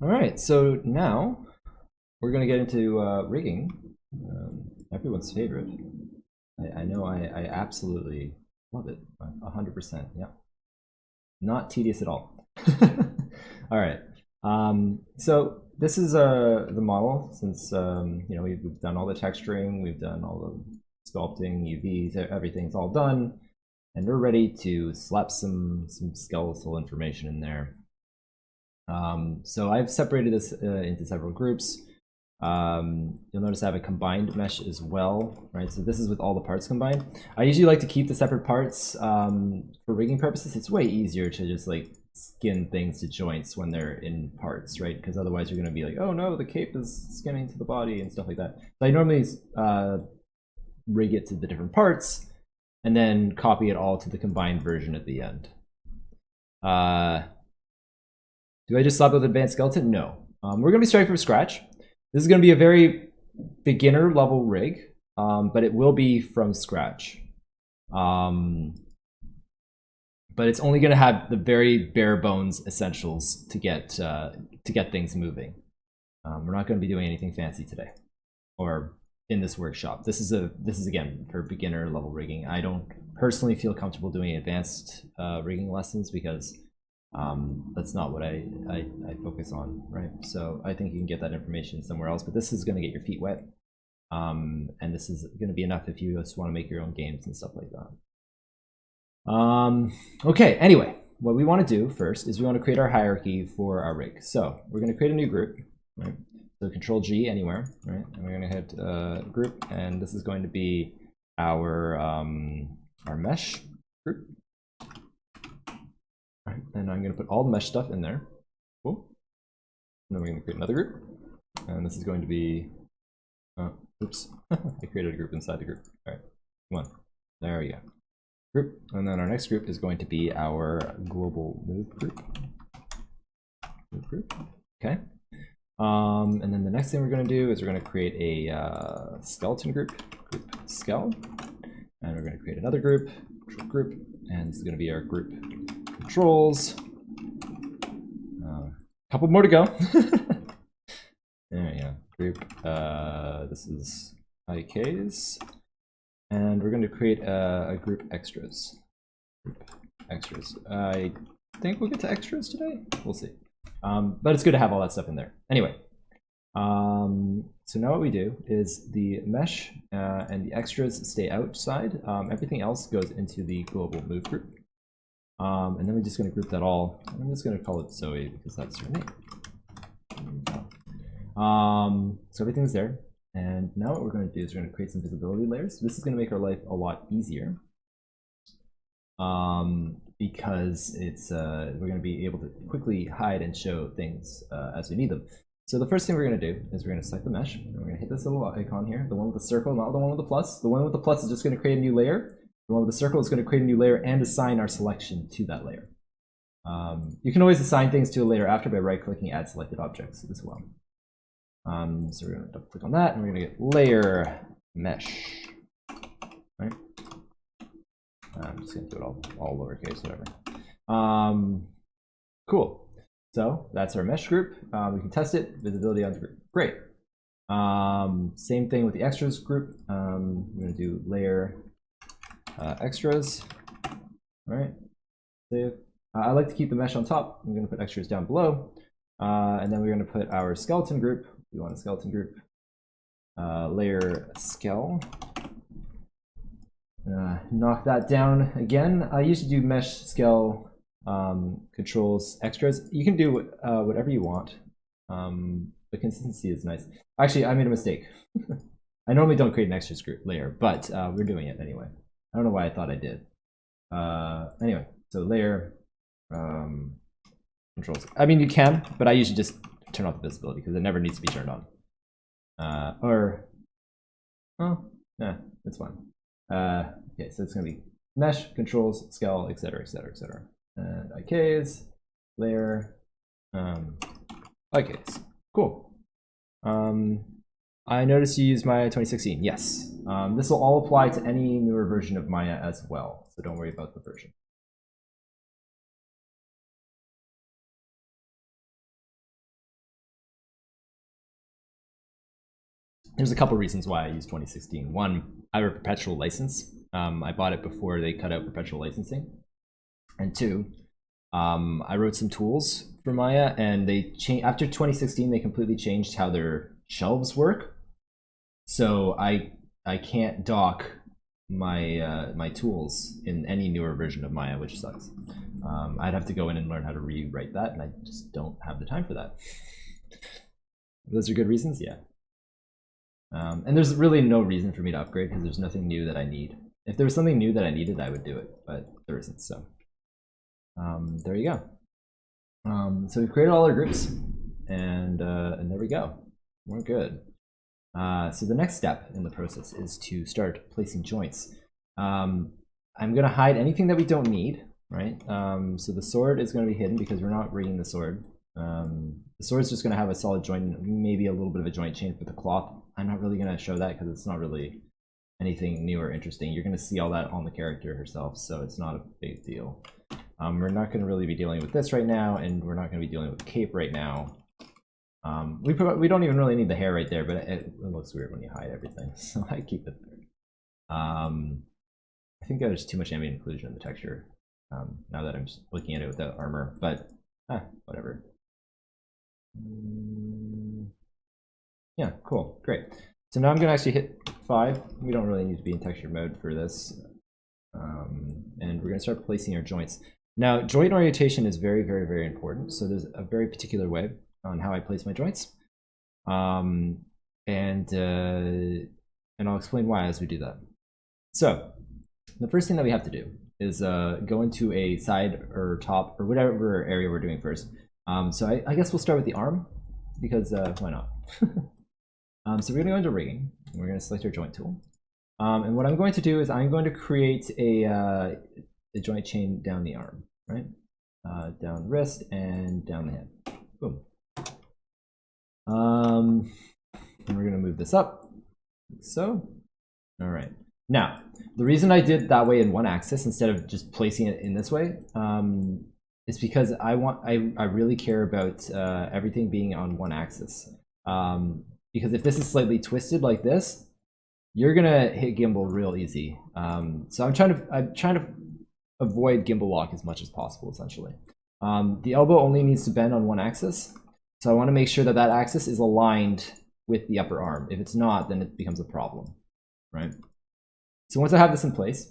All right, so now we're going to get into rigging, everyone's favorite. I know I absolutely love it, 100%, yeah. Not tedious at all. All right, so this is the model since we've done all the texturing, we've done all the sculpting, UVs, everything's all done, and we're ready to slap some skeletal information in there. So I've separated this into several groups. You'll notice I have a combined mesh as well, right? So this is with all the parts combined. I usually like to keep the separate parts for rigging purposes. It's way easier to just like skin things to joints when they're in parts, right? Because otherwise you're going to be like, oh no, the cape is skinning to the body and stuff like that. So I normally rig it to the different parts and then copy it all to the combined version at the end. Do I just slap with advanced skeleton? No. We're going to be starting from scratch. This is going to be a very beginner level rig, but it will be from scratch. But it's only going to have the very bare bones essentials to get things moving. We're not going to be doing anything fancy today, or in this workshop. This is again for beginner level rigging. I don't personally feel comfortable doing advanced rigging lessons because that's not what I focus on, right? So I think you can get that information somewhere else, but this is going to get your feet wet, and this is going to be enough if you just want to make your own games and stuff like that. Okay, anyway, what we want to do first is we want to create our hierarchy for our rig. So we're going to create a new group, right? So Control G anywhere, right? And we're going to hit group, and this is going to be our mesh group. All right, and I'm going to put all the mesh stuff in there. Cool. And then we're going to create another group, and this is going to be. Oops, I created a group inside the group. All right, come on. There we go. Group, and then our next group is going to be our global move group. Okay. And then the next thing we're going to do is we're going to create a skeleton group skell, and we're going to create another group, and this is going to be our group controls. A couple more to go. There you go. Group. This is IKs. And we're going to create a group extras. I think we'll get to extras today. We'll see. But it's good to have all that stuff in there. Anyway, so now what we do is the mesh and the extras stay outside. Everything else goes into the global move group. And then we're just going to group that all. I'm just going to call it Zoe because that's her name. So everything's there. And now what we're going to do is we're going to create some visibility layers. This is going to make our life a lot easier because it's we're going to be able to quickly hide and show things as we need them. So the first thing we're going to do is we're going to select the mesh, and we're going to hit this little icon here, the one with the circle, not the one with the plus. The one with the plus is just going to create a new layer. The one with the circle is going to create a new layer and assign our selection to that layer. You can always assign things to a layer after by right-clicking Add Selected Objects as well. So we're going to double click on that, and we're going to get layer mesh. Right? I'm just going to do it all lowercase, whatever. Cool. So that's our mesh group. We can test it. Visibility on the group. Great. Same thing with the extras group. We're going to do layer extras. All right. Save. I like to keep the mesh on top. I'm going to put extras down below. And then we're going to put our skeleton group. We want a skeleton group. Layer skell. Knock that down again. I usually do mesh skell controls extras. You can do whatever you want. The consistency is nice. Actually, I made a mistake. I normally don't create an extras group layer, but we're doing it anyway. I don't know why I thought I did. Anyway, so layer controls. I mean, you can, but I usually just turn off the visibility because it never needs to be turned on. Yeah, it's fine. Okay, so it's going to be mesh, controls, scale, etc., etc., etc. And IKs, layer, IKs. Cool. I noticed you used Maya 2016. Yes. This will all apply to any newer version of Maya as well, so don't worry about the version. there's a couple reasons why I use 2016. One, I have a perpetual license. I bought it before they cut out perpetual licensing. And two, I wrote some tools for Maya, and they after 2016 they completely changed how their shelves work. So I can't dock my my tools in any newer version of Maya, which sucks. I'd have to go in and learn how to rewrite that, and I just don't have the time for that. Those are good reasons, yeah. And there's really no reason for me to upgrade because there's nothing new that I need. If there was something new that I needed, I would do it, but there isn't. So there you go. So we've created all our groups, and there we go. We're good. So the next step in the process is to start placing joints. I'm going to hide anything that we don't need, right? So the sword is going to be hidden because we're not rigging the sword. The sword is just going to have a solid joint, maybe a little bit of a joint chain for the cloth. I'm not really going to show that because it's not really anything new or interesting. You're going to see all that on the character herself, so it's not a big deal. We're not going to really be dealing with this right now, and we're not going to be dealing with the cape right now. We don't even really need the hair right there, but it looks weird when you hide everything, so I keep it there. I think there's too much ambient occlusion in the texture now that I'm just looking at it without armor, but whatever. Yeah, cool, great. So now I'm going to actually hit 5. We don't really need to be in texture mode for this. And we're going to start placing our joints. Now, joint orientation is very, very, very important. So there's a very particular way on how I place my joints. And I'll explain why as we do that. So the first thing that we have to do is go into a side or top or whatever area we're doing first. So I guess we'll start with the arm because why not? So we're going to go into rigging. And we're going to select our joint tool. And what I'm going to do is I'm going to create a joint chain down the arm, right? Down wrist and down the hand. Boom. And we're going to move this up, like so. All right. Now, the reason I did that way in one axis instead of just placing it in this way is because I really care about everything being on one axis. Because if this is slightly twisted like this, you're gonna hit gimbal real easy. So I'm trying to avoid gimbal lock as much as possible, essentially. The elbow only needs to bend on one axis, so I want to make sure that that axis is aligned with the upper arm. If it's not, then it becomes a problem, right? So once I have this in place,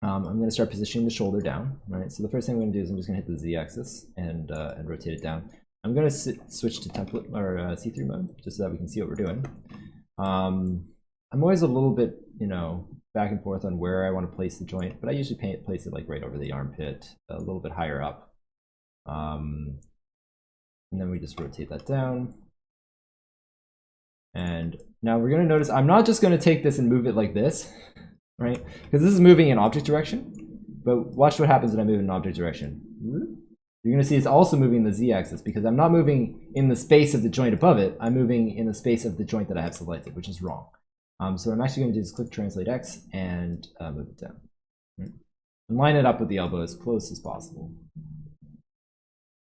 I'm going to start positioning the shoulder down, right? So the first thing I'm going to do is I'm just going to hit the Z axis and rotate it down. I'm going to switch to template or see-through mode just so that we can see what we're doing. I'm always a little bit, back and forth on where I want to place the joint, but I usually place it like right over the armpit, a little bit higher up. And then we just rotate that down. And now we're going to notice I'm not just going to take this and move it like this, right? Because this is moving in object direction. But watch what happens when I move in object direction. You're going to see it's also moving the Z-axis because I'm not moving in the space of the joint above it. I'm moving in the space of the joint that I have selected, which is wrong. So what I'm actually going to do is click Translate X and move it down. Right? And line it up with the elbow as close as possible.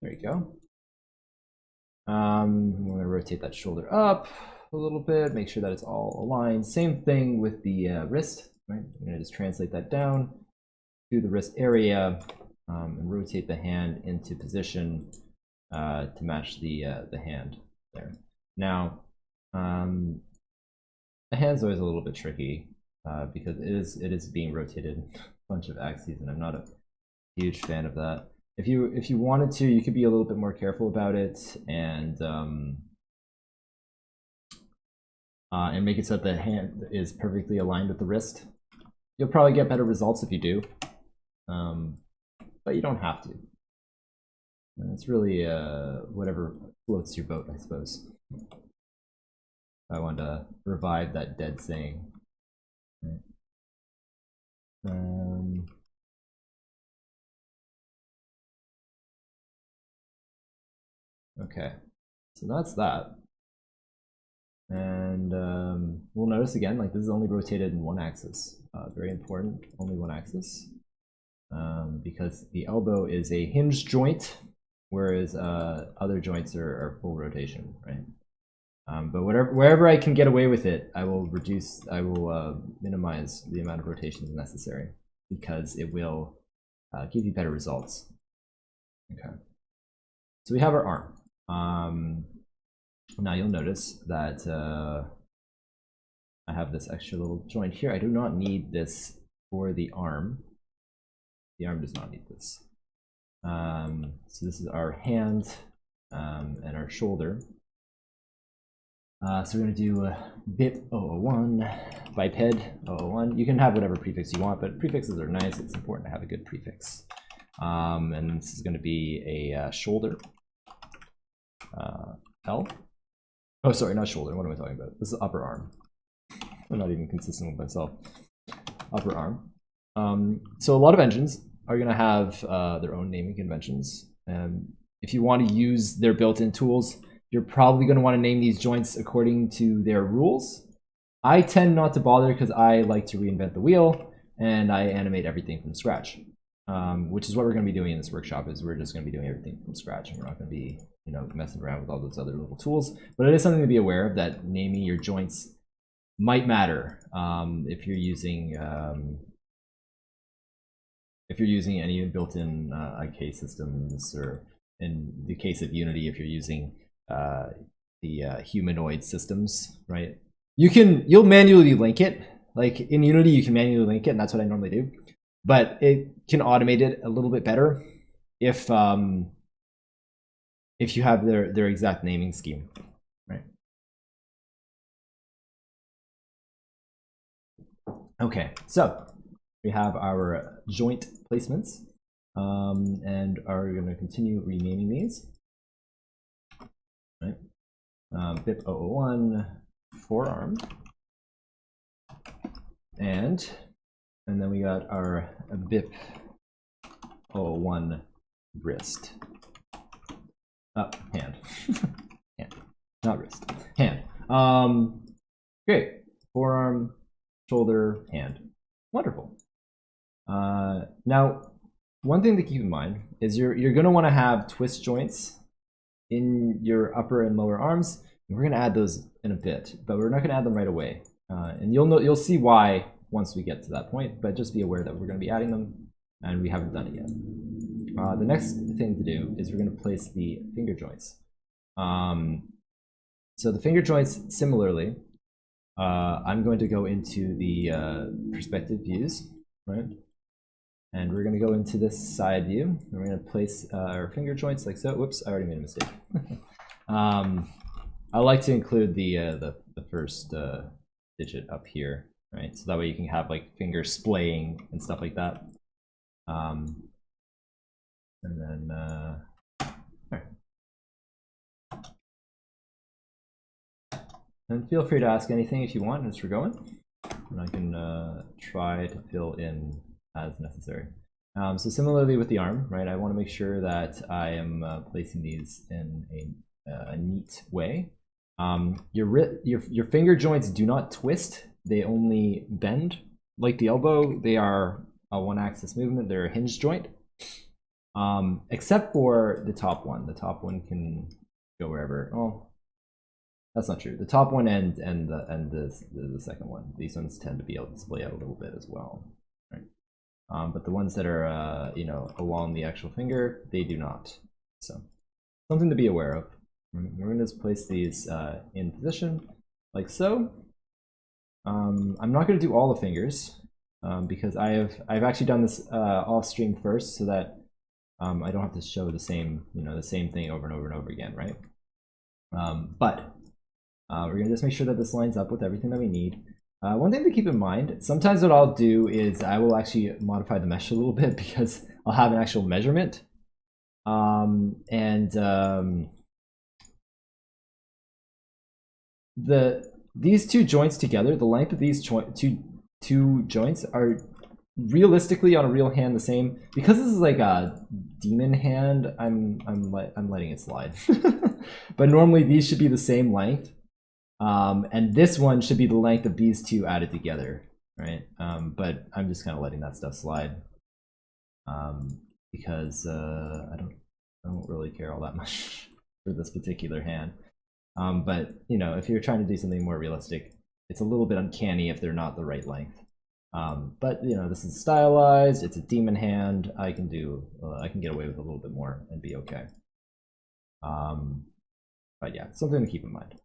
There you go. I'm going to rotate that shoulder up a little bit, make sure that it's all aligned. Same thing with the wrist, right? I'm going to just translate that down to the wrist area and rotate the hand into position to match the hand there. Now, the hand's always a little bit tricky because it is being rotated a bunch of axes, and I'm not a huge fan of that. If you wanted to, you could be a little bit more careful about it and make it so that the hand is perfectly aligned with the wrist. You'll probably get better results if you do, but you don't have to. And it's really whatever floats your boat, I suppose. I want to revive that dead saying. Right. Okay, so that's that. And we'll notice again, like this is only rotated in one axis. Very important, only one axis. Because the elbow is a hinge joint, whereas other joints are full rotation, right? But wherever I can get away with it, I will minimize the amount of rotations necessary because it will give you better results. Okay. So we have our arm. Now you'll notice that I have this extra little joint here. I do not need this for the arm. The arm does not need this. So this is our hand and our shoulder. So we're going to do Bip 001, Biped 001. You can have whatever prefix you want, but prefixes are nice. It's important to have a good prefix. And this is going to be a shoulder. L. Oh, sorry, not shoulder. What am I talking about? This is upper arm. I'm not even consistent with myself. Upper arm. So a lot of engines are going to have their own naming conventions. And if you want to use their built-in tools, you're probably going to want to name these joints according to their rules. I tend not to bother because I like to reinvent the wheel and I animate everything from scratch, which is what we're going to be doing in this workshop. Is we're just going to be doing everything from scratch, and we're not going to be, messing around with all those other little tools. But it is something to be aware of, that naming your joints might matter if you're using any built-in IK systems, or in the case of Unity, if you're using the humanoid systems, right? You'll manually link it. Like in Unity, you can manually link it, and that's what I normally do. But it can automate it a little bit better if you have their exact naming scheme, right? Okay, so we have our joint placements, and are going to continue renaming these. Right? Bip 001 forearm, and then we got our Bip 001 wrist. Hand. Hand, not wrist. Hand. Great. Forearm, shoulder, hand. Wonderful. Now, one thing to keep in mind is you're going to want to have twist joints in your upper and lower arms. We're going to add those in a bit, but we're not going to add them right away. And you'll see why once we get to that point, but just be aware that we're going to be adding them, and we haven't done it yet. The next thing to do is we're going to place the finger joints. So the finger joints, similarly, I'm going to go into the perspective views, right? And we're going to go into this side view, and we're going to place our finger joints like so. Whoops, I already made a mistake. I like to include the first digit up here, right? So that way you can have like finger splaying and stuff like that. And then, right. And feel free to ask anything if you want as we're going, and I can try to fill in as necessary. So similarly with the arm, right? I want to make sure that I am placing these in a neat way. Your finger joints do not twist; they only bend. Like the elbow, they are a one-axis movement. They're a hinge joint. Except for the top one. The top one can go wherever. Oh, that's not true. The top one and the second one. These ones tend to be able to splay out a little bit as well, right? But the ones that are along the actual finger, they do not. So something to be aware of. We're going to just place these in position like so. I'm not going to do all the fingers because I've actually done this off stream first, so that I don't have to show the same thing over and over and over again, right? But we're gonna just make sure that this lines up with everything that we need. One thing to keep in mind, sometimes what I'll do is I will actually modify the mesh a little bit because I'll have an actual measurement. These two joints together, the length of these two joints are realistically on a real hand the same. Because this is like a demon hand, I'm letting it slide. But normally these should be the same length, and this one should be the length of these two added together, right? But I'm just kind of letting that stuff slide because I don't really care all that much for this particular hand. But you know, if you're trying to do something more realistic, it's a little bit uncanny if they're not the right length. But you know, this is stylized. It's a demon hand. I can get away with a little bit more and be okay. But yeah, something to keep in mind.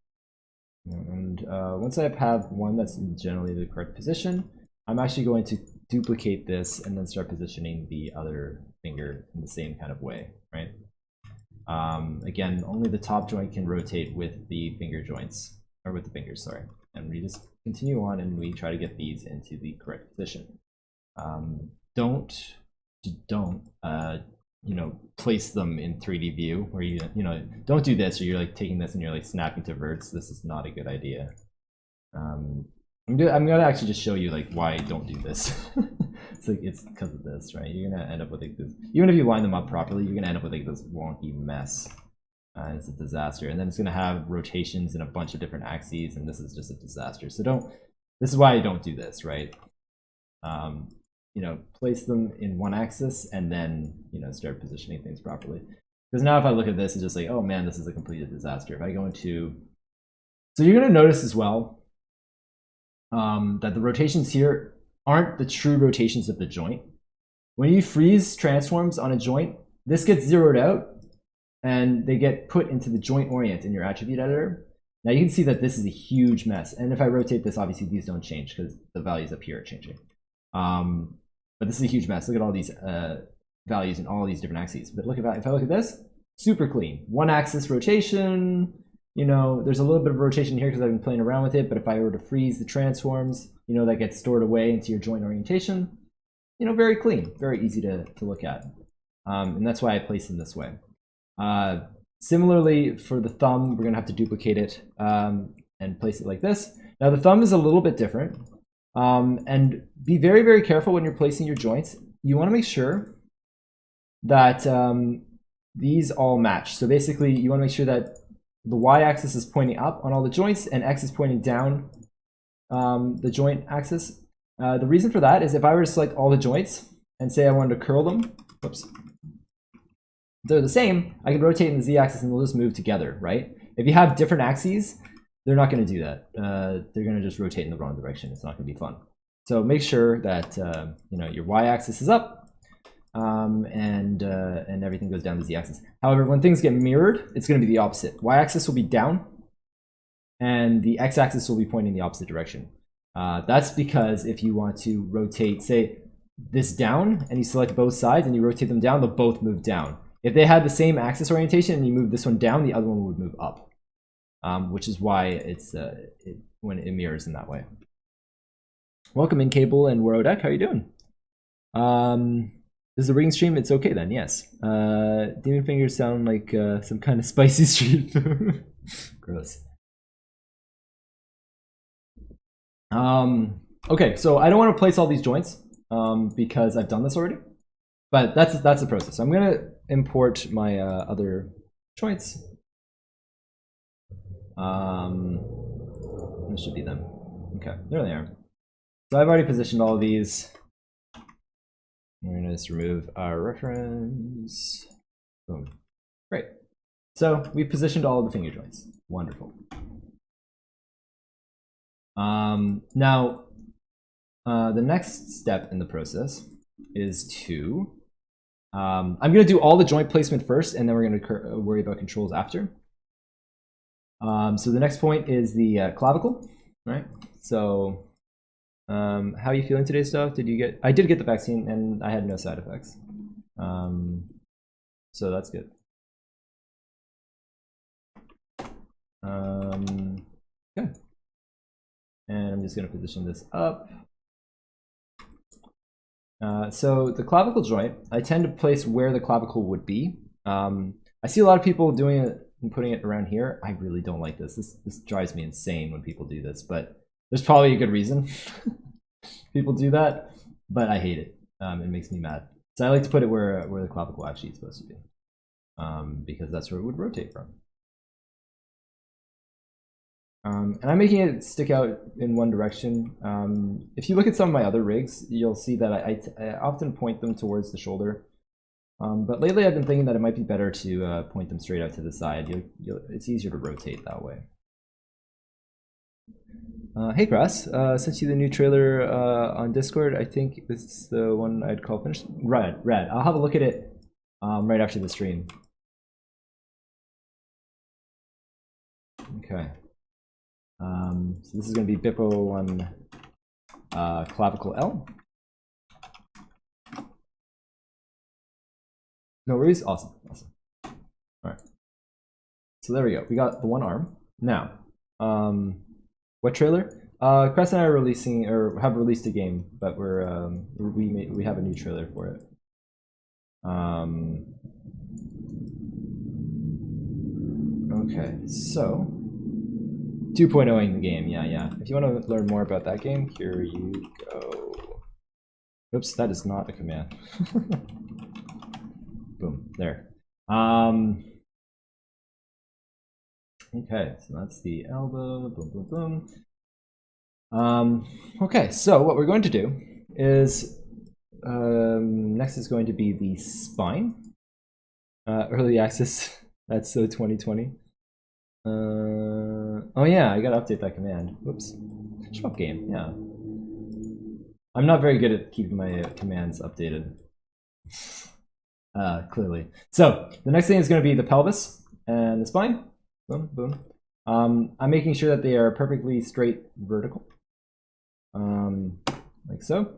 And once I have one that's generally the correct position, I'm actually going to duplicate this and then start positioning the other finger in the same kind of way, right? Again, only the top joint can rotate with the finger joints, or with the fingers, sorry. And we just continue on and we try to get these into the correct position. Don't you know, place them in 3D view where you know, don't do this or you're like taking this and you're like snapping to verts. This is not a good idea. I'm gonna actually just show you like why I don't do this. It's like, it's because of this, right? You're gonna end up with like this, even if you line them up properly, you're gonna end up with like this wonky mess. It's a disaster, and then it's gonna have rotations in a bunch of different axes, and this is just a disaster. So this is why I don't do this, right? You know, place them in one axis and then, you know, start positioning things properly. Because now if I look at this, it's just like, oh man, this is a complete disaster. If I go into, so you're gonna notice as well that the rotations here aren't the true rotations of the joint. When you freeze transforms on a joint, this gets zeroed out and they get put into the joint orient in your attribute editor. Now you can see that this is a huge mess. And if I rotate this, obviously these don't change because the values up here are changing. But this is a huge mess. Look at all these values in all these different axes. But look at, if I look at this, super clean. One axis rotation, you know, there's a little bit of rotation here because I've been playing around with it, but if I were to freeze the transforms, you know, that gets stored away into your joint orientation, you know, very clean, very easy to look at. And that's why I place them this way. Similarly, for the thumb, we're gonna have to duplicate it and place it like this. Now the thumb is a little bit different. And be very, very careful when you're placing your joints. You want to make sure that these all match. So basically, you want to make sure that the y-axis is pointing up on all the joints and x is pointing down the joint axis. The reason for that is if I were to select all the joints and say I wanted to curl them, whoops, they're the same, I can rotate in the z-axis and they'll just move together, right? If you have different axes, they're not going to do that. They're going to just rotate in the wrong direction. It's not going to be fun. So make sure that you know, your y-axis is up and everything goes down the z-axis. However, when things get mirrored, it's going to be the opposite. Y-axis will be down and the x-axis will be pointing the opposite direction. That's because if you want to rotate, say, this down and you select both sides and you rotate them down, they'll both move down. If they had the same axis orientation and you move this one down, the other one would move up. Which is why it's when it mirrors in that way. Welcome in, Cable and Warodek. How are you doing? This is a rigging stream. It's okay then. Yes. Demon fingers sound like some kind of spicy street food. Gross. Okay, so I don't want to place all these joints because I've done this already. But that's the process. So I'm gonna import my other joints. This should be them. Okay, there they are. So I've already positioned all of these. We're gonna just remove our reference. Boom. Great. So we've positioned all of the finger joints. Wonderful. Now, the next step in the process is to, I'm gonna do all the joint placement first, and then we're gonna worry about controls after. So the next point is the clavicle, right? So how are you feeling today, Steph? I did get the vaccine and I had no side effects. So that's good. Okay. And I'm just gonna position this up. So the clavicle joint, I tend to place where the clavicle would be. I see a lot of people doing it and putting it around here. I really don't like this. This drives me insane when people do this, but there's probably a good reason people do that, but I hate it. It makes me mad. So I like to put it where the clavicle actually is supposed to be, because that's where it would rotate from. And I'm making it stick out in one direction. If you look at some of my other rigs, you'll see that I often point them towards the shoulder. But lately I've been thinking that it might be better to point them straight out to the side. It's easier to rotate that way. Hey Grass, sent you the new trailer on Discord. I think it's the one I'd call finished. Rad. I'll have a look at it right after the stream. Okay. So this is going to be Biped 1 clavicle L. No worries. Awesome. All right. So there we go. We got the one arm. Now, what trailer? Crest and I are releasing, or have released a game, but we have a new trailer for it. Okay, so 2.0ing the game. Yeah. If you want to learn more about that game, here you go. Oops, that is not a command. Boom, there. Okay, so that's the elbow, boom. Okay, so what we're going to do is, next is going to be the spine. Early access, that's so 2020. Oh yeah, I gotta update that command. Whoops. Shmup game, yeah. I'm not very good at keeping my commands updated. Clearly. So, the next thing is going to be the pelvis and the spine. Boom. I'm making sure that they are perfectly straight vertical. Like so.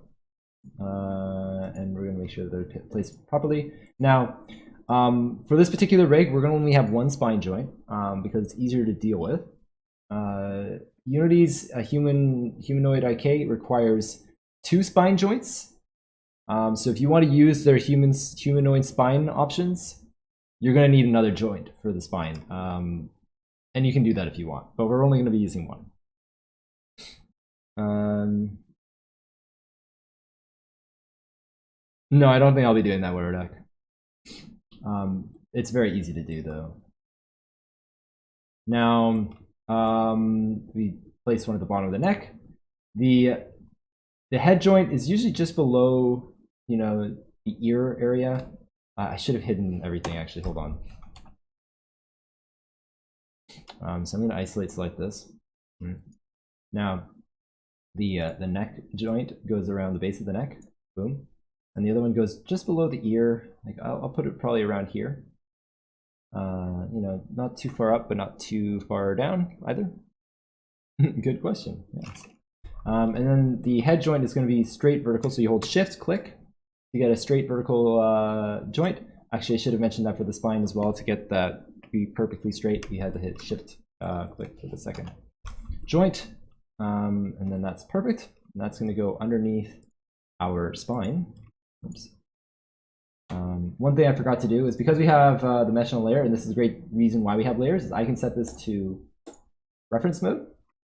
And we're going to make sure that they're placed properly. Now, for this particular rig, we're going to only have one spine joint because it's easier to deal with. Unity's humanoid IK requires 2 spine joints. So if you want to use their humanoid spine options, you're going to need another joint for the spine. And you can do that if you want, but we're only going to be using one. No, I don't think I'll be doing that with our deck. It's very easy to do though. Now, we place one at the bottom of the neck. The head joint is usually just below, the ear area. I should have hidden everything actually, hold on. So I'm going to isolate select this. Now, the neck joint goes around the base of the neck, boom. And the other one goes just below the ear. Like I'll put it probably around here. Not too far up, but not too far down either. Good question, yes. And then the head joint is going to be straight vertical, so you hold shift, click, to get a straight vertical joint. Actually, I should have mentioned that for the spine as well. To get that to be perfectly straight, you had to hit shift, click for the second joint. And then that's perfect. And that's going to go underneath our spine. Oops. One thing I forgot to do is because we have the mesh on a layer, and this is a great reason why we have layers, is I can set this to reference mode.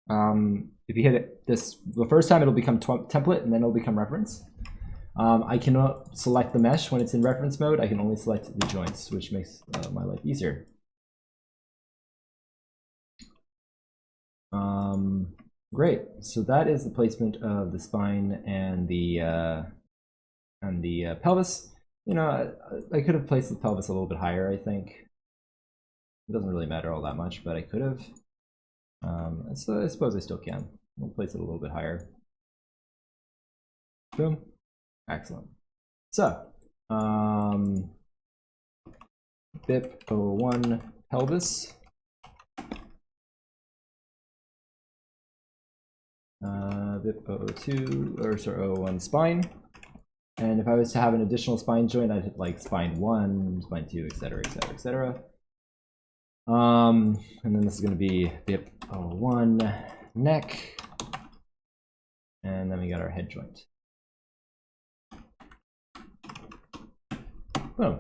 If you hit it the first time, it'll become template, and then it'll become reference. I cannot select the mesh when it's in reference mode. I can only select the joints, which makes my life easier. Great. So that is the placement of the spine and the pelvis. I could have placed the pelvis a little bit higher, I think. It doesn't really matter all that much, but I could have. So I suppose I still can. We'll place it a little bit higher. Boom. Excellent. So, BIP 01 pelvis. BIP 02, or sorry, 01 spine. And if I was to have an additional spine joint, I'd hit like spine 1, spine 2, etc., etc., etc. And then this is going to be BIP 01 neck. And then we got our head joint. Boom.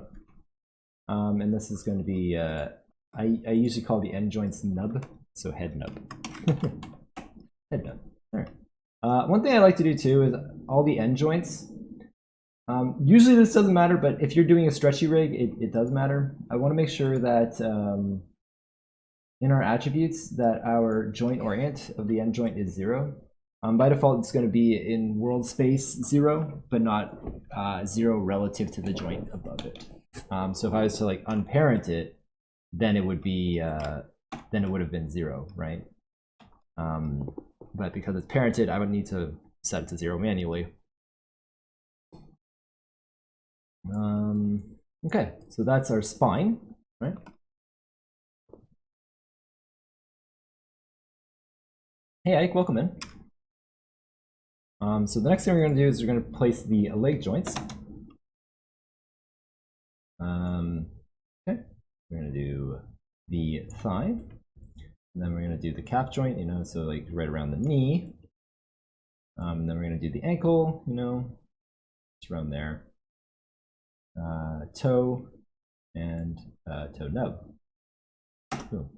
And this is going to be, I usually call the end joints nub, so head nub. Head nub. All right. One thing I like to do too is all the end joints. Usually this doesn't matter, but if you're doing a stretchy rig, it does matter. I want to make sure that in our attributes that our joint orient of the end joint is 0. By default, it's going to be in world space 0, but not 0 relative to the joint above it. So if I was to like unparent it, then it would be then it would have been 0, right? But because it's parented, I would need to set it to 0 manually. Okay, so that's our spine, right? Hey Ike, welcome in. So the next thing we're going to do is we're going to place the leg joints. Okay, we're going to do the thigh, and then we're going to do the calf joint, you know, so like right around the knee. And then we're going to do the ankle, you know, it's around there. Toe and toe nub. Cool.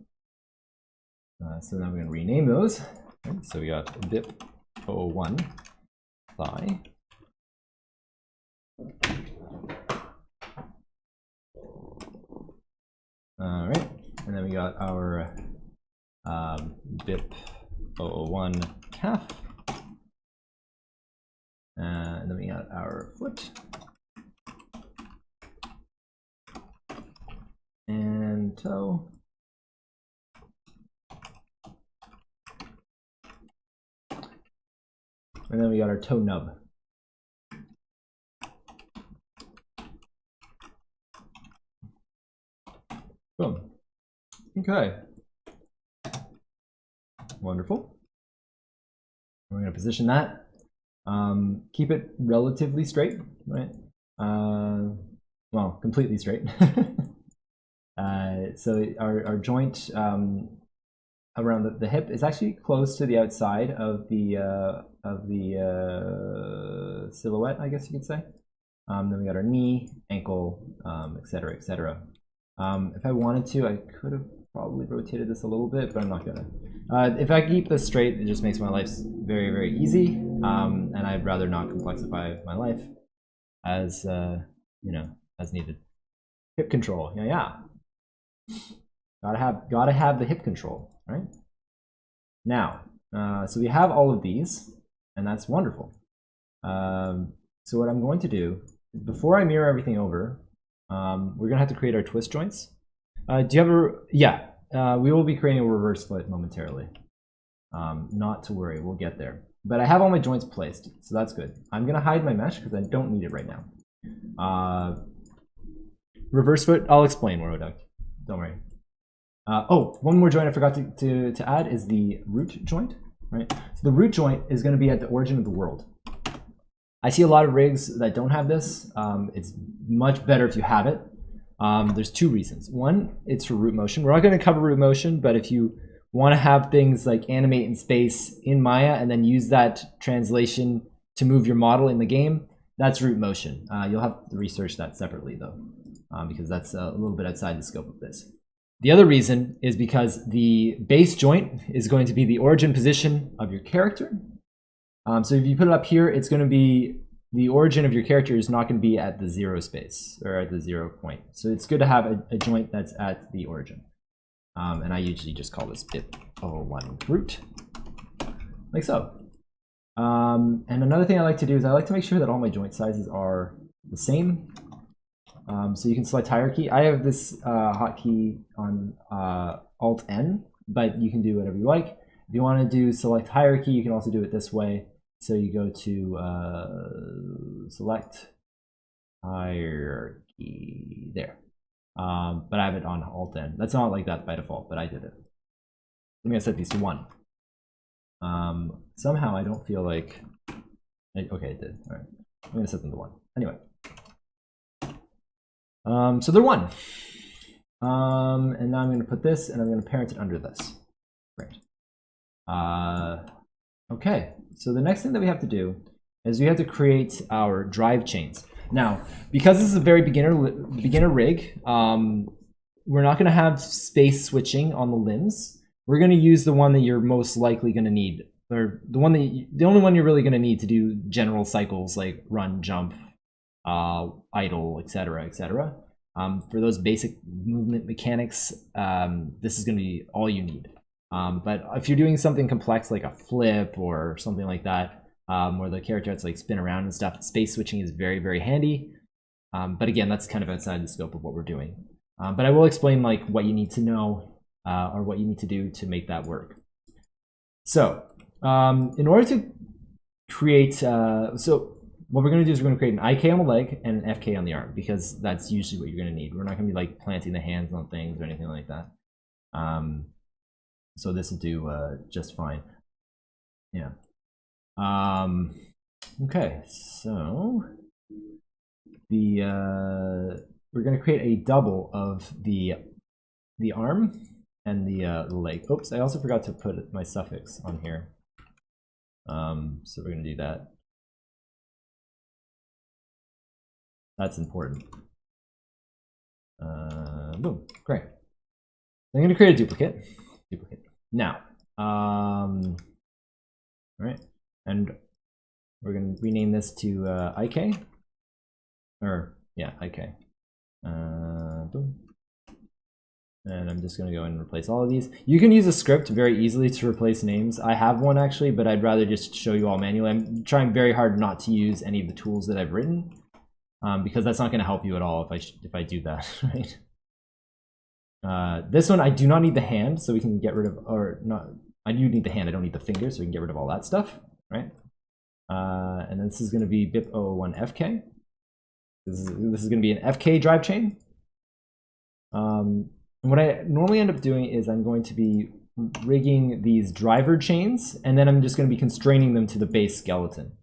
So now we're going to rename those. Okay, so we got Bip 001 thigh. All right, and then we got our Bip 001 calf. And then we got our foot. And toe. And then we got our toe nub. Boom. Okay. Wonderful. We're going to position that. Keep it relatively straight, right? Well, completely straight. So our joint around the hip is actually close to the outside of the silhouette, I guess you could say. Then we got our knee, ankle, etc., etc. If I wanted to, I could have probably rotated this a little bit, but I'm not gonna. If I keep this straight, it just makes my life very, very easy, and I'd rather not complexify my life as you know, as needed. Hip control, yeah. Gotta have the hip control, right? Now, so we have all of these, and that's wonderful. So what I'm going to do, before I mirror everything over, we're gonna have to create our twist joints. Do you have a, yeah, we will be creating a reverse foot momentarily. Not to worry, we'll get there. But I have all my joints placed, so that's good. I'm gonna hide my mesh because I don't need it right now. Reverse foot, I'll explain, Warhoduct. Don't worry. Oh, one more joint I forgot to add is the root joint, right? So the root joint is going to be at the origin of the world. I see a lot of rigs that don't have this. It's much better if you have it. There's two reasons. One, it's for root motion. We're not going to cover root motion, but if you want to have things like animate in space in Maya and then use that translation to move your model in the game, that's root motion. You'll have to research that separately though, because that's a little bit outside the scope of this. The other reason is because the base joint is going to be the origin position of your character. So if you put it up here, it's going to be the origin of your character is not going to be at the 0 space or at the 0 point. So it's good to have a joint that's at the origin. And I usually just call this Bip 001 root, like so. And another thing I like to do is I like to make sure that all my joint sizes are the same. So you can select hierarchy. I have this hotkey on Alt-N, but you can do whatever you like. If you want to do select hierarchy, you can also do it this way. So you go to select hierarchy there. But I have it on Alt-N. That's not like that by default, but I did it. I'm going to set these to 1. Somehow I don't feel like... Okay, it did. All right. I'm going to set them to 1. Anyway. So they're 1. And now I'm going to put this, and I'm going to parent it under this. Great. Okay, so the next thing that we have to do is we have to create our drive chains. Now, because this is a very beginner rig, we're not going to have space switching on the limbs. We're going to use the one that you're most likely going to need, or the only one you're really going to need to do general cycles like run, jump, idle, etc., etc. For those basic movement mechanics, this is going to be all you need. But if you're doing something complex like a flip or something like that, where the character has to like spin around and stuff, space switching is very, very handy. But again, that's kind of outside the scope of what we're doing. But I will explain like what you need to know or what you need to do to make that work. So in order to create, so what we're going to do is we're going to create an IK on the leg and an FK on the arm, because that's usually what you're going to need. We're not going to be like planting the hands on things or anything like that. So this will do just fine. Yeah. Okay, so we're going to create a double of the arm and the leg. Oops, I also forgot to put my suffix on here. So we're going to do that. That's important. Boom, great. I'm going to create a duplicate. Now, all right, and we're going to rename this to IK, or yeah, IK. Boom. And I'm just going to go and replace all of these. You can use a script very easily to replace names. I have one actually, but I'd rather just show you all manually. I'm trying very hard not to use any of the tools that I've written, because that's not going to help you at all if I do that, right? This one, I do not need the hand, so we can get rid of, or not, I do need the hand, I don't need the fingers, so we can get rid of all that stuff, right? And then this is going to be BIP01FK. This is going to be an FK drive chain. And what I normally end up doing is I'm going to be rigging these driver chains, and then I'm just going to be constraining them to the base skeleton.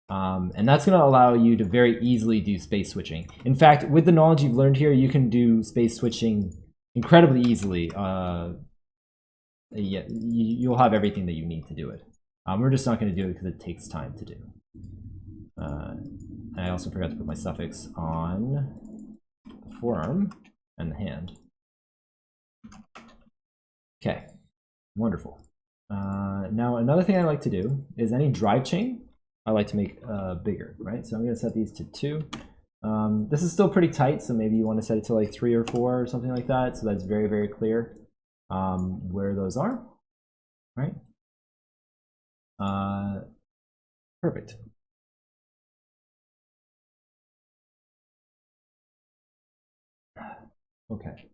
And that's going to allow you to very easily do space switching. In fact, with the knowledge you've learned here, you can do space switching incredibly easily. Yeah, you'll have everything that you need to do it. We're just not going to do it because it takes time to do. I also forgot to put my suffix on the forearm and the hand. Okay, wonderful. Now another thing I like to do is any drive chain I like to make bigger, right? So I'm going to set these to 2. This is still pretty tight, so maybe you want to set it to like 3 or 4 or something like that, so that's very, very clear where those are, right? Perfect. Okay.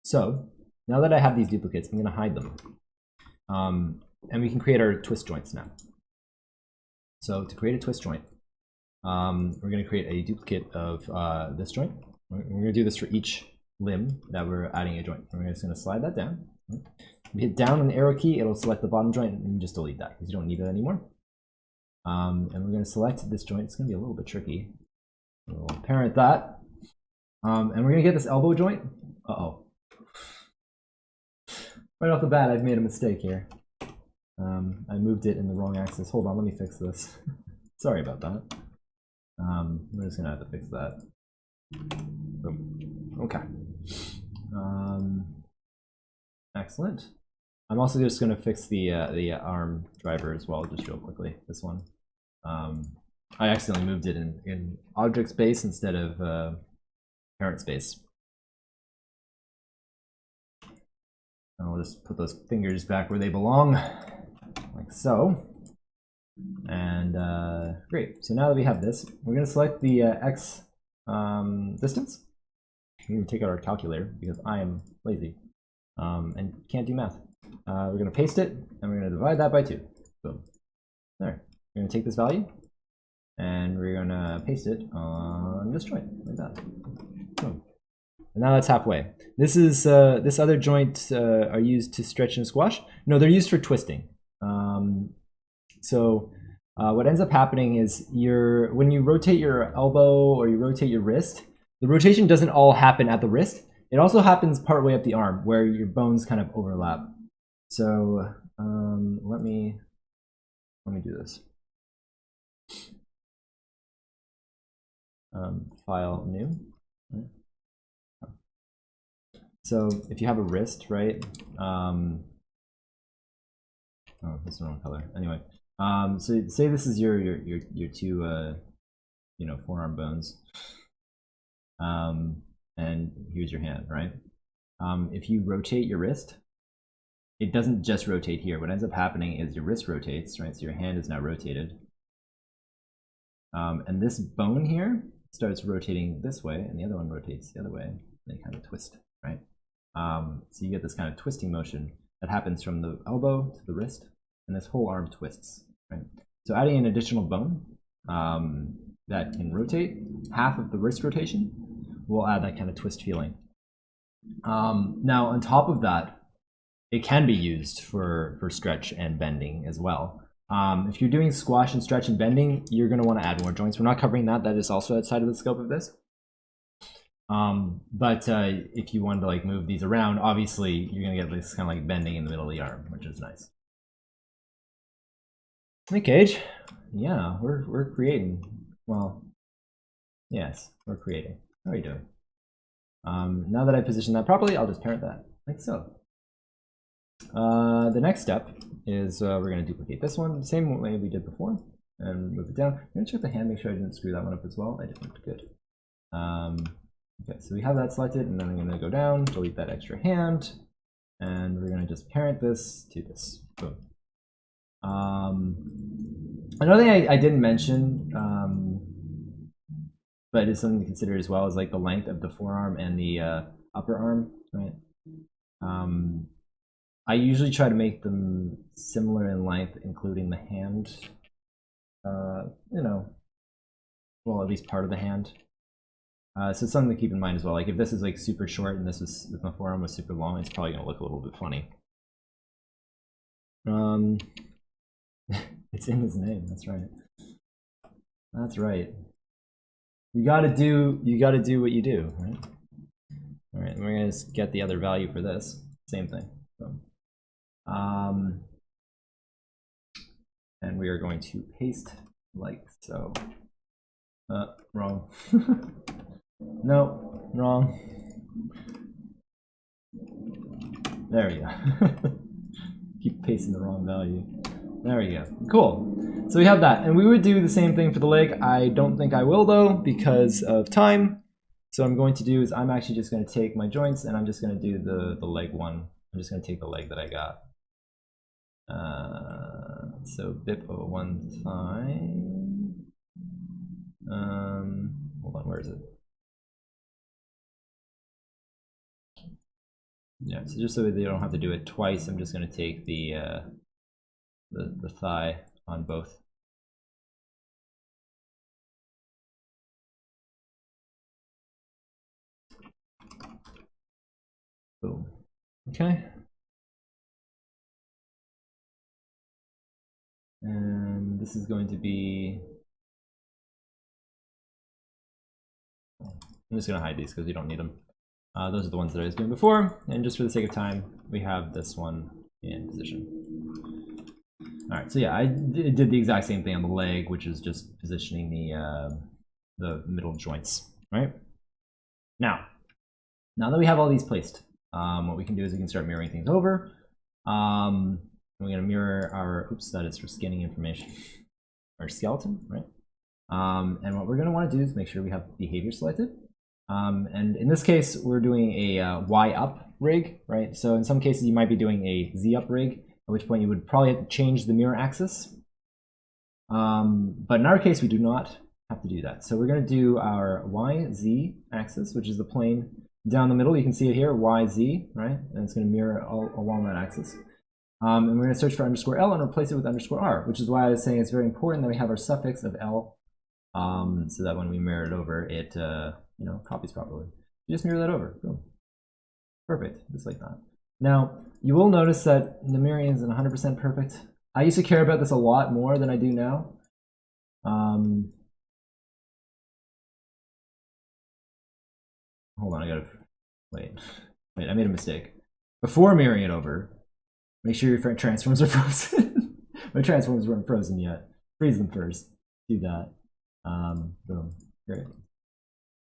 So now that I have these duplicates, I'm going to hide them. And we can create our twist joints now. So to create a twist joint, we're going to create a duplicate of this joint. We're going to do this for each limb that we're adding a joint. We're just going to slide that down. We hit down on the arrow key, it'll select the bottom joint, and just delete that because you don't need it anymore. And we're going to select this joint. It's going to be a little bit tricky. We'll parent that. And we're going to get this elbow joint. Uh-oh. Right off the bat, I've made a mistake here. I moved it in the wrong axis. Hold on, let me fix this. Sorry about that. We're just going to have to fix that. Boom. Okay. Excellent. I'm also just going to fix the arm driver as well, just real quickly. This one. I accidentally moved it in object space instead of parent space. And I'll just put those fingers back where they belong, like so. And great. So now that we have this, we're going to select the X distance. We're going to take out our calculator because I am lazy and can't do math. We're going to paste it, and we're going to divide that by 2. Boom. There. We're going to take this value, and we're going to paste it on this joint, like that. Boom. And now that's halfway. This is this other joint are used to stretch and squash. No, they're used for twisting. So what ends up happening is when you rotate your elbow or you rotate your wrist, the rotation doesn't all happen at the wrist. It also happens partway up the arm where your bones kind of overlap. So let me do this. File new. So if you have a wrist, right? Oh, that's the wrong color. Anyway, so say this is your 2 forearm bones, and here's your hand, right? If you rotate your wrist, it doesn't just rotate here. What ends up happening is your wrist rotates, right? So your hand is now rotated. And this bone here starts rotating this way, and the other one rotates the other way. They kind of twist, right? So you get this kind of twisting motion that happens from the elbow to the wrist, and this whole arm twists, right? So adding an additional bone that can rotate half of the wrist rotation will add that kind of twist feeling. Now, on top of that, it can be used for stretch and bending as well. If you're doing squash and stretch and bending, you're going to want to add more joints. We're not covering that. That is also outside of the scope of this. But if you wanted to like move these around, obviously you're going to get this kind of like bending in the middle of the arm, which is nice. Hey, Cage. Yeah, we're creating. Well, yes, we're creating. How are you doing? Now that I positioned that properly, I'll just parent that, like so. The next step is we're going to duplicate this one the same way we did before and move it down. I'm going to check the hand, make sure I didn't screw that one up as well. I didn't. Good. Okay, so we have that selected, and then I'm going to go down, delete that extra hand, and we're going to just parent this to this. Boom. Another thing I didn't mention, but it's something to consider as well, is like the length of the forearm and the upper arm, right? I usually try to make them similar in length, including the hand, you know, well, at least part of the hand. So something to keep in mind as well. Like if this is like super short and if my forearm was super long, it's probably gonna look a little bit funny. It's in his name. That's right. That's right. You gotta do what you do, right? All right, we're gonna just get the other value for this. Same thing. So, and we are going to paste like so. Wrong. No, wrong. There we go. Keep pasting the wrong value. There we go. Cool. So we have that. And we would do the same thing for the leg. I don't think I will, though, because of time. So what I'm going to do is I'm actually just going to take my joints and I'm just going to do the leg one. I'm just going to take the leg that I got. So bip of one thigh. Hold on, where is it? Yeah, so just so they don't have to do it twice, I'm just going to take the thigh on both. Boom. Okay. And this is going to be... I'm just going to hide these because we don't need them. Those are the ones that I was doing before, and just for the sake of time, we have this one in position. All right, so yeah, I did the exact same thing on the leg, which is just positioning the middle joints, right? Now that we have all these placed, what we can do is we can start mirroring things over. We're going to mirror our, oops, that is for scanning information, our skeleton, right? And what we're going to want to do is make sure we have behavior selected. And in this case, we're doing a Y up rig, right? So in some cases, you might be doing a Z up rig, at which point you would probably have to change the mirror axis. But in our case, we do not have to do that. So we're going to do our YZ axis, which is the plane down the middle. You can see it here, YZ, right? And it's going to mirror all along that axis. And we're going to search for underscore L and replace it with underscore R, which is why I was saying it's very important that we have our suffix of L, so that when we mirror it over, it you know, copies properly. You just mirror that over. Boom. Perfect, just like that. Now, you will notice that the mirroring isn't 100% perfect. I used to care about this a lot more than I do now. Hold on, I gotta wait. I made a mistake. Before mirroring it over, make sure your transforms are frozen. My transforms weren't frozen yet. Freeze them first. Do that. Boom. Great.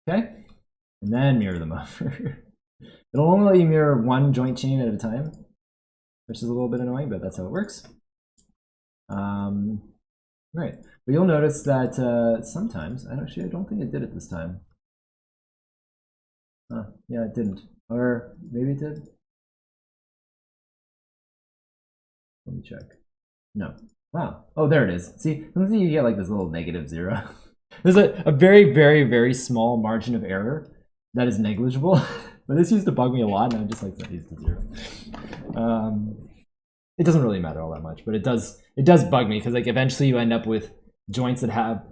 Okay, and then mirror them over. It'll only let you mirror one joint chain at a time, which is a little bit annoying, but that's how it works. Right, but you'll notice that sometimes, I don't think it did it this time. Yeah, it didn't. Or maybe it did. Let me check. No. Wow. Oh, there it is. See, sometimes you get like this little -0. There's a very, very, very small margin of error that is negligible, but this used to bug me a lot, and I'm just like, set these to 0. It doesn't really matter all that much, but it does bug me because like eventually you end up with joints that have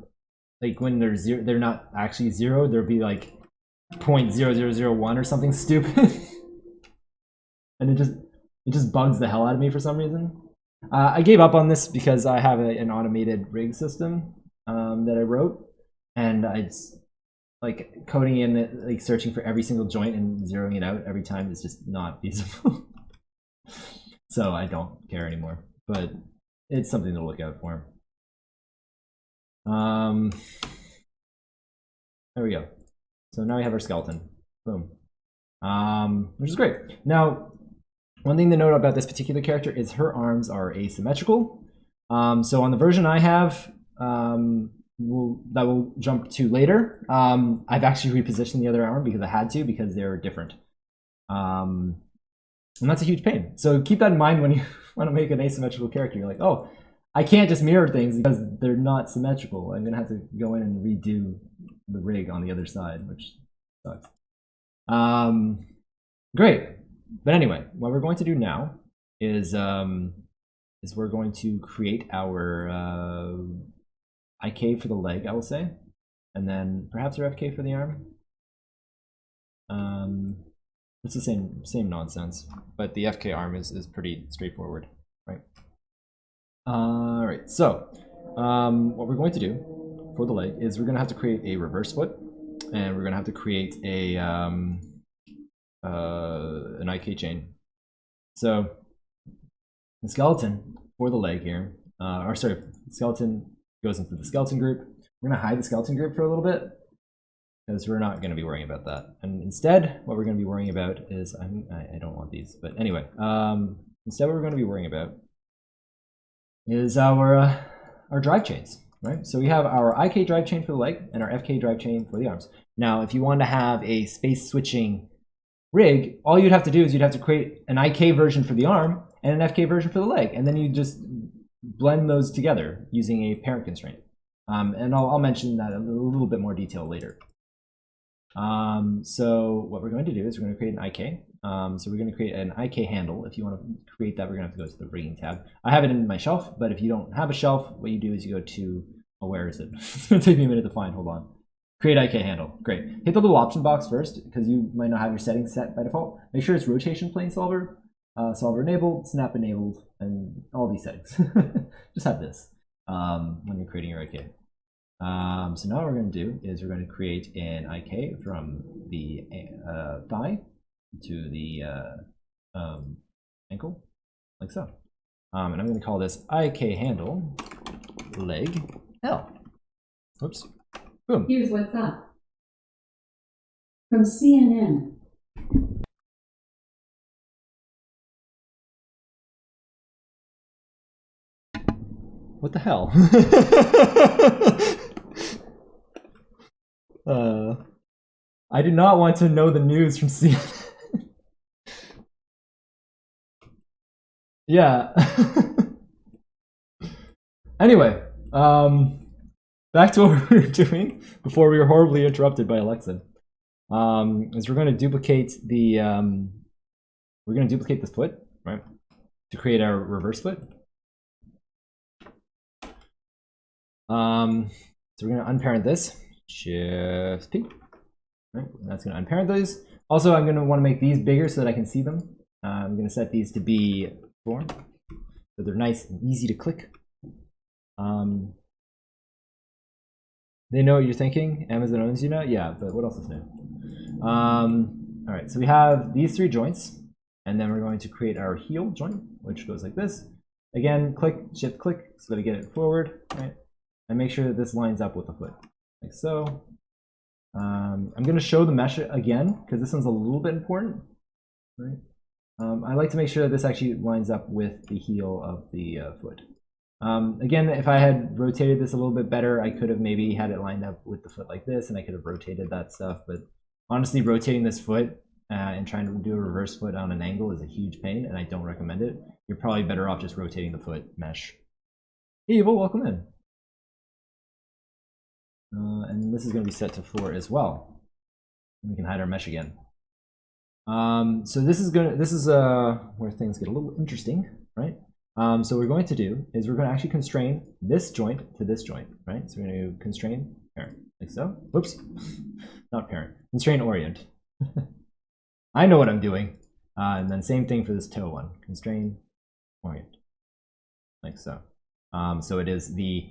like when they're 0, they're not actually 0. There'll be like 0.0001 or something stupid, and it just bugs the hell out of me for some reason. I gave up on this because I have an automated rig system that I wrote, and I just like coding in it, like searching for every single joint and zeroing it out every time is just not feasible. So I don't care anymore, but it's something to look out for. There we go. So now we have our skeleton. Boom. Which is great. Now, one thing to note about this particular character is her arms are asymmetrical. So on the version I have, that will jump to later, I've actually repositioned the other arm because I had to, because they're different. And that's a huge pain. So keep that in mind when you want to make an asymmetrical character. You're like, oh, I can't just mirror things because they're not symmetrical. I'm going to have to go in and redo the rig on the other side, which sucks. Great. But anyway, what we're going to do now is we're going to create our IK for the leg, I will say, and then perhaps our FK for the arm. It's the same nonsense, but the FK arm is pretty straightforward, right? All right, so what we're going to do for the leg is we're going to have to create a reverse foot, and we're going to have to create a an IK chain. So the skeleton for the leg here, or sorry, skeleton goes into the skeleton group. We're going to hide the skeleton group for a little bit because we're not going to be worrying about that. And instead, what we're going to be worrying about is, I don't want these, but anyway, instead what we're going to be worrying about is our drive chains, right? So we have our IK drive chain for the leg and our FK drive chain for the arms. Now, if you want to have a space switching rig, all you'd have to do is you'd have to create an IK version for the arm and an FK version for the leg, and then you just blend those together using a parent constraint. And I'll mention that in a little bit more detail later. So what we're going to do is we're going to create an IK. So we're going to create an IK handle. If you want to create that, we're going to have to go to the rigging tab. I have it in my shelf, but if you don't have a shelf, what you do is you go to, oh, where is it? It's going to take me a minute to find, hold on. Create IK handle, great. Hit the little option box first, because you might not have your settings set by default. Make sure it's rotation plane solver, solver enabled, snap enabled, and all these settings. Just have this when you're creating your IK. So now what we're going to do is we're going to create an IK from the thigh to the ankle, like so. And I'm going to call this IK handle leg L. Oops. Boom. Here's what's up. From CNN. What the hell? I do not want to know the news from CNN. Yeah. Anyway, back to what we were doing before we were horribly interrupted by Alexa. Is we're going to duplicate the foot, right, to create our reverse foot. So we're going to unparent this. Shift P. Right, that's going to unparent those. Also, I'm going to want to make these bigger so that I can see them. I'm going to set these to be 4, so they're nice and easy to click. They know what you're thinking. Amazon owns you now? Yeah, but what else is new? All right, so we have these 3 joints, and then we're going to create our heel joint, which goes like this. Again, click, shift click, so that I get it forward, right? And make sure that this lines up with the foot, like so. I'm going to show the mesh again, because this one's a little bit important, right? I like to make sure that this actually lines up with the heel of the foot. Again, if I had rotated this a little bit better, I could have maybe had it lined up with the foot like this, and I could have rotated that stuff. But honestly, rotating this foot and trying to do a reverse foot on an angle is a huge pain, and I don't recommend it. You're probably better off just rotating the foot mesh. Hey, Evil, welcome in. and this is going to be set to 4 as well. And we can hide our mesh again. So this is where things get a little interesting, right? So what we're going to do is we're going to actually constrain this joint to this joint, right? So we're going to constrain parent, like so. Whoops, not parent. Constrain orient. I know what I'm doing. And then same thing for this toe one. Constrain orient, like so. So it is the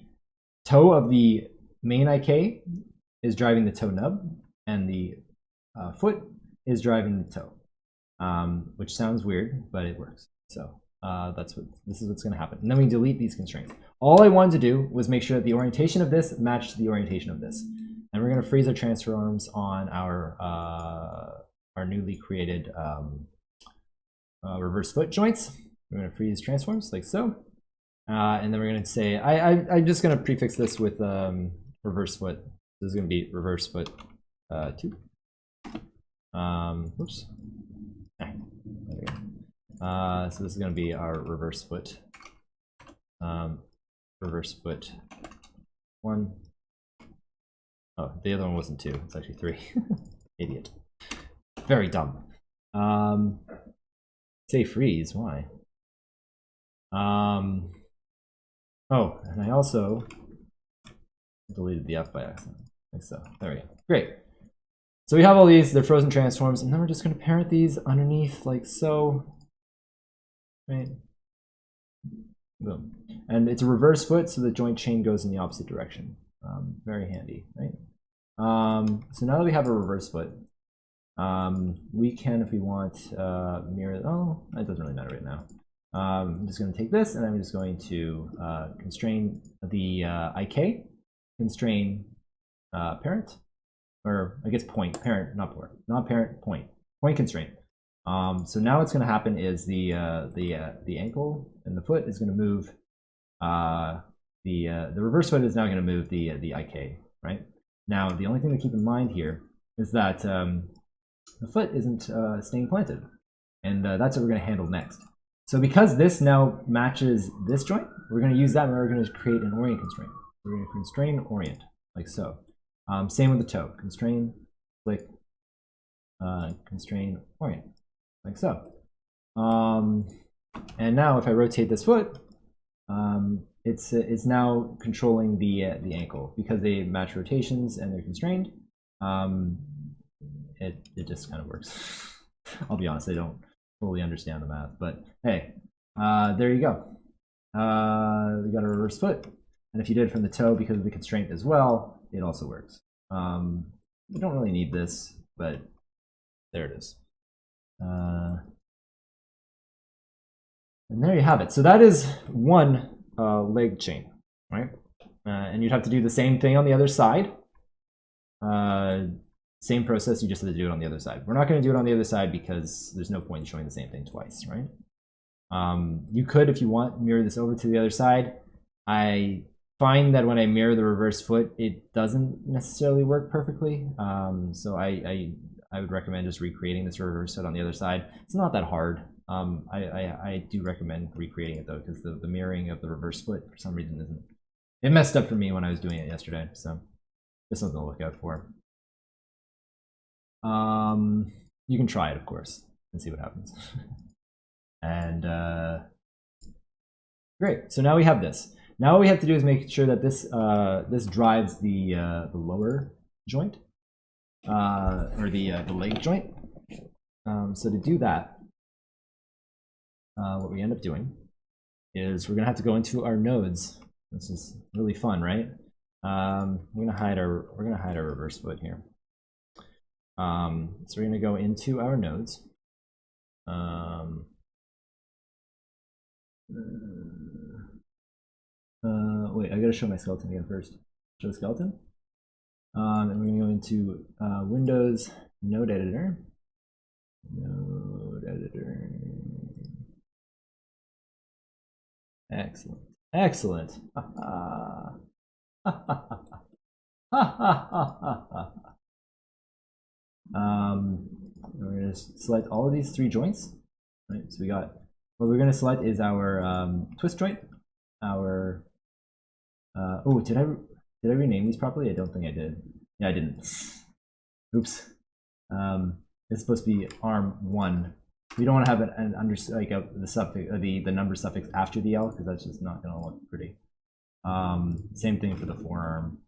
toe of the main IK is driving the toe nub, and the foot is driving the toe, which sounds weird, but it works. So this is what's going to happen. And then we delete these constraints. All I wanted to do was make sure that the orientation of this matched the orientation of this. And we're going to freeze our transforms on our newly created reverse foot joints. We're going to freeze transforms like so. And then we're going to say, I'm just going to prefix this with reverse foot. This is going to be reverse foot 2. Whoops. There we go. So this is going to be our reverse foot 1. Oh, the other one wasn't 2. It's actually 3. Idiot. Very dumb. Say freeze. Why? Oh, and I also deleted the F by accident. Like so. There we go. Great. So we have all these, they're frozen transforms, and then we're just going to parent these underneath like so. Right? Boom. And it's a reverse foot, so the joint chain goes in the opposite direction. Very handy, right? So now that we have a reverse foot, we can, if we want, mirror. Oh, that doesn't really matter right now. I'm just going to take this, and I'm just going to constrain the IK, constrain parent, or I guess point, parent, not parent, point constraint. So now what's going to happen is the ankle and the foot is going to move. The reverse foot is now going to move the IK, right? Now the only thing to keep in mind here is that the foot isn't staying planted, and that's what we're going to handle next. So because this now matches this joint, we're going to use that, and we're going to create an orient constraint. We're going to constrain orient, like so. Same with the toe. Constrain, click, constrain orient, like so. And now if I rotate this foot, it's now controlling the ankle because they match rotations and they're constrained. It just kind of works. I'll be honest, I don't fully understand the math, but hey, there you go. We got a reverse foot, and if you did it from the toe because of the constraint as well, it also works. We don't really need this, but there it is. And there you have it. So that is one leg chain, right? And you'd have to do the same thing on the other side. Same process, you just have to do it on the other side. We're not going to do it on the other side because there's no point in showing the same thing twice, right? You could, if you want, mirror this over to the other side. I find that when I mirror the reverse foot, it doesn't necessarily work perfectly. So I would recommend just recreating this reverse foot on the other side. It's not that hard. I do recommend recreating it though, because the mirroring of the reverse foot for some reason isn't. It messed up for me when I was doing it yesterday, so just something to look out for. You can try it, of course, and see what happens. And great. So now we have this. Now what we have to do is make sure that this this drives the lower joint or the leg joint. So to do that, what we end up doing is we're gonna have to go into our nodes. This is really fun, right? We're gonna hide our reverse foot here. So we're gonna go into our nodes. Wait, I gotta show my skeleton again first. Show skeleton. And we're gonna go into Windows Node Editor. Node Editor. Excellent. Excellent. We're going to select all of these 3 joints. Right. So we got what we're going to select is our twist joint. Our oh, did I? Did I rename these properly? I don't think I did. Yeah, I didn't. Oops. It's supposed to be arm1. We don't want to have an under like the suffix, the number suffix after the L, because that's just not going to look pretty. Same thing for the forearm.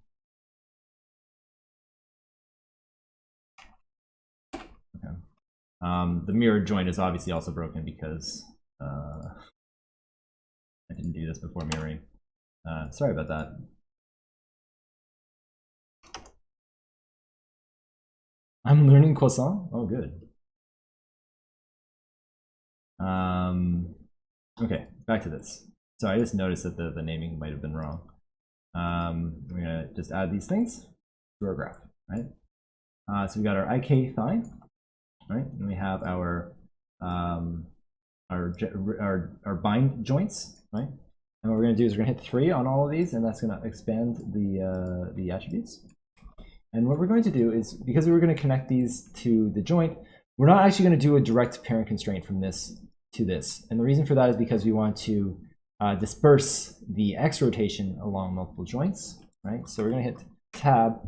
Okay. The mirror joint is obviously also broken because I didn't do this before mirroring. Sorry about that. I'm learning croissant. Oh, good. Okay, back to this. So I just noticed that the naming might have been wrong. We're gonna just add these things to our graph, right? So we got our IK thigh, right? And we have our bind joints, right? And what we're gonna do is we're gonna hit 3 on all of these, and that's gonna expand the attributes. And what we're going to do is, because we were going to connect these to the joint, we're not actually going to do a direct parent constraint from this to this. And the reason for that is because we want to disperse the X rotation along multiple joints, right? So we're going to hit tab,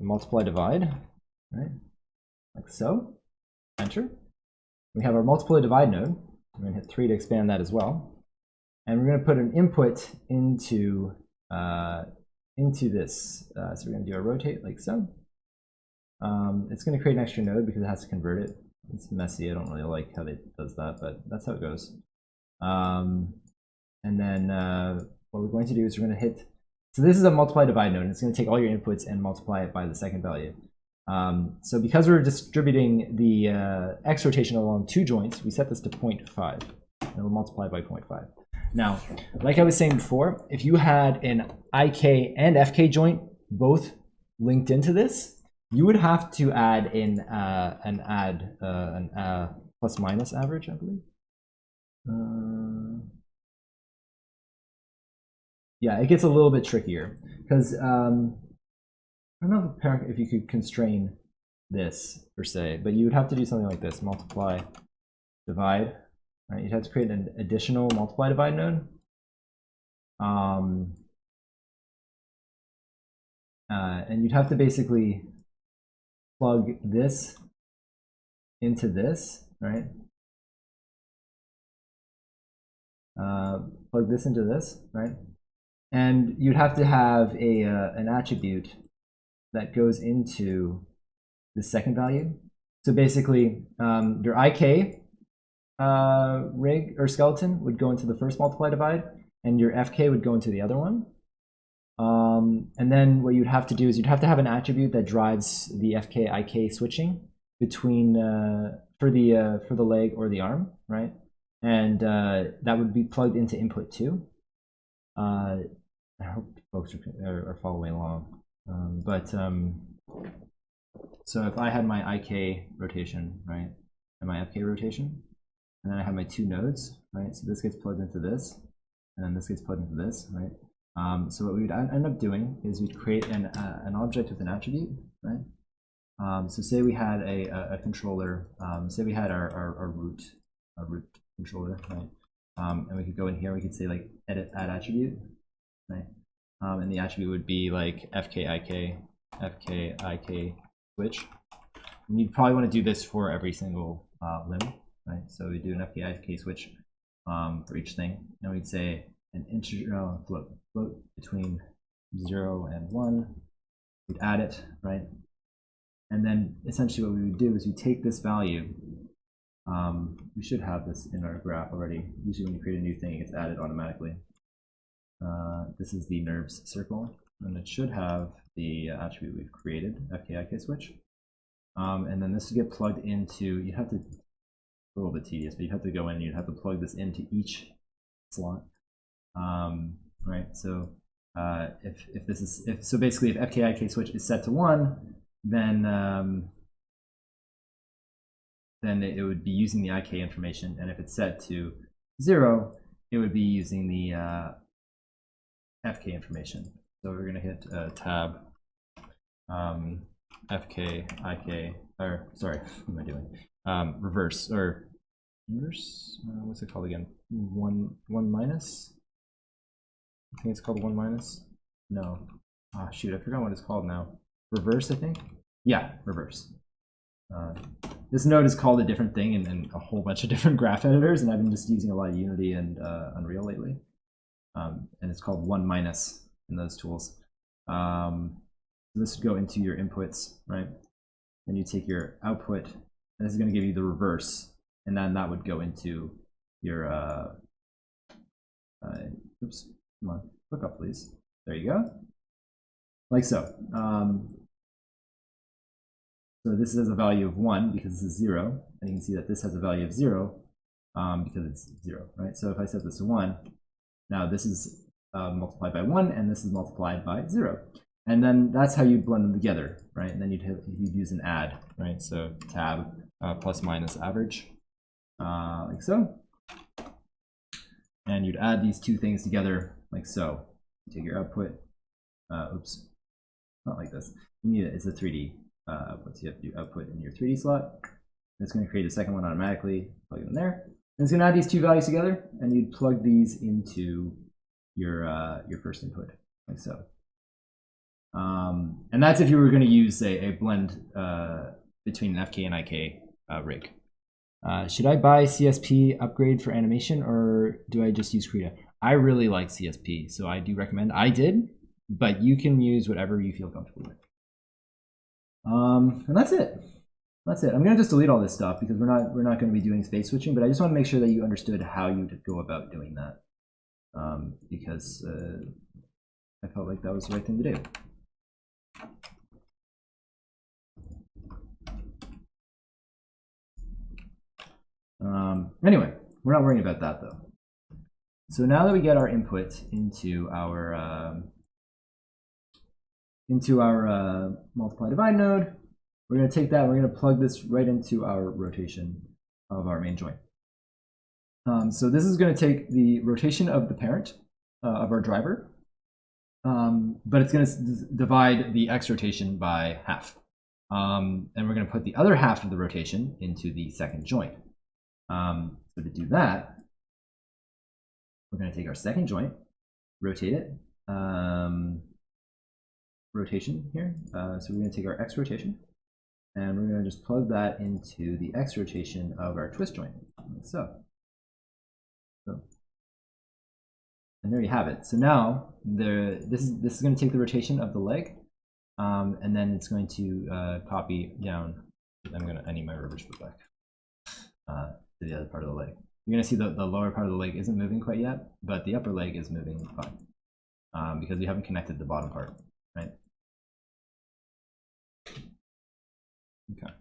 multiply divide, right? Like so, enter. We have our multiply divide node. We're going to hit 3 to expand that as well. And we're going to put an input into this. So we're going to do a rotate like so. It's going to create an extra node because it has to convert it. It's messy. I don't really like how it does that, but that's how it goes. And then what we're going to do is we're going to hit. So this is a multiply divide node, and it's going to take all your inputs and multiply it by the second value. So because we're distributing the X rotation along 2 joints, we set this to 0.5, and we'll multiply by 0.5. Now, like I was saying before, if you had an IK and FK joint both linked into this, you would have to add in an plus minus average, I believe. Yeah, it gets a little bit trickier because I don't know if you could constrain this per se, but you would have to do something like this: multiply, divide. Right, you'd have to create an additional multiply divide node. And you'd have to basically plug this into this, right? Plug this into this, right? And you'd have to have an attribute that goes into the second value. So basically, your IK rig or skeleton would go into the first multiply divide, and your FK would go into the other one. And then what you'd have to do is you'd have to have an attribute that drives the FK IK switching between for the leg or the arm, right? And that would be plugged into input 2. I hope folks are following along. So if I had my IK rotation, right, and my FK rotation, and then I have my 2 nodes, right? So this gets plugged into this, and then this gets plugged into this, right? So what we would end up doing is we'd create an object with an attribute, right? So say we had a controller, say we had our root controller, right? And we could go in here, we could say like edit add attribute, right? And the attribute would be like FKIK switch. And you'd probably want to do this for every single limb, right? So we do an FKIK switch for each thing, and we'd say an integer float between 0 and 1. We'd add it, right? And then essentially what we would do is we take this value. We should have this in our graph already. Usually when you create a new thing, it gets added automatically. This is the nerves circle, and it should have the attribute we've created, FKIK switch. And then this would get plugged into, you have to, a little bit tedious, but you have to go in and you'd have to plug this into each slot. Right, so if this is, so basically if FKIK switch is set to 1, then it would be using the IK information, and if it's set to 0, it would be using the FK information. So we're going to hit tab FK IK, or sorry, what am I doing? Reverse, or inverse. What's it called again? One minus. I think it's called 1 minus. No. Ah, shoot, I forgot what it's called now. Reverse, I think. Yeah, reverse. This node is called a different thing in a whole bunch of different graph editors, and I've been just using a lot of Unity and Unreal lately. And it's called 1 minus in those tools. So this would go into your inputs, right? Then you take your output, and this is going to give you the reverse, and then that would go into your oops, come on, look up, please. There you go, like so. So this has a value of 1 because this is 0, and you can see that this has a value of 0 because it's 0, right? So if I set this to 1, now this is multiplied by 1, and this is multiplied by 0. And then that's how you blend them together, right? And then you'd use an add, right? So tab plus minus average, like so. And you'd add these two things together, like so. You take your output, oops, not like this. You need it, it's a 3D output, so you have to do output in your 3D slot. It's going to create a second one automatically, plug it in there. And it's going to add these two values together, and you'd plug these into your first input, like so. And that's if you were going to use a blend between an FK and IK rig. Should I buy CSP upgrade for animation, or do I just use Krita? I really like CSP, so I do recommend. I did, but you can use whatever you feel comfortable with. And that's it. That's it. I'm going to just delete all this stuff because we're not going to be doing space switching, but I just want to make sure that you understood how you would go about doing that, because I felt like that was the right thing to do. Anyway, we're not worrying about that though. So now that we get our input into our multiply divide node, we're going to take that and we're going to plug this right into our rotation of our main joint. So this is going to take the rotation of the parent of our driver, but it's going to divide the x rotation by half. And we're going to put the other half of the rotation into the second joint. So to do that, we're going to take our second joint, rotate it, rotation here. So we're going to take our x rotation, and we're going to just plug that into the x rotation of our twist joint, like so. And there you have it. So now this is going to take the rotation of the leg, and then it's going to copy down. I need my reverse foot back to the other part of the leg. You're going to see the lower part of the leg isn't moving quite yet, but the upper leg is moving fine because we haven't connected the bottom part, right? Okay.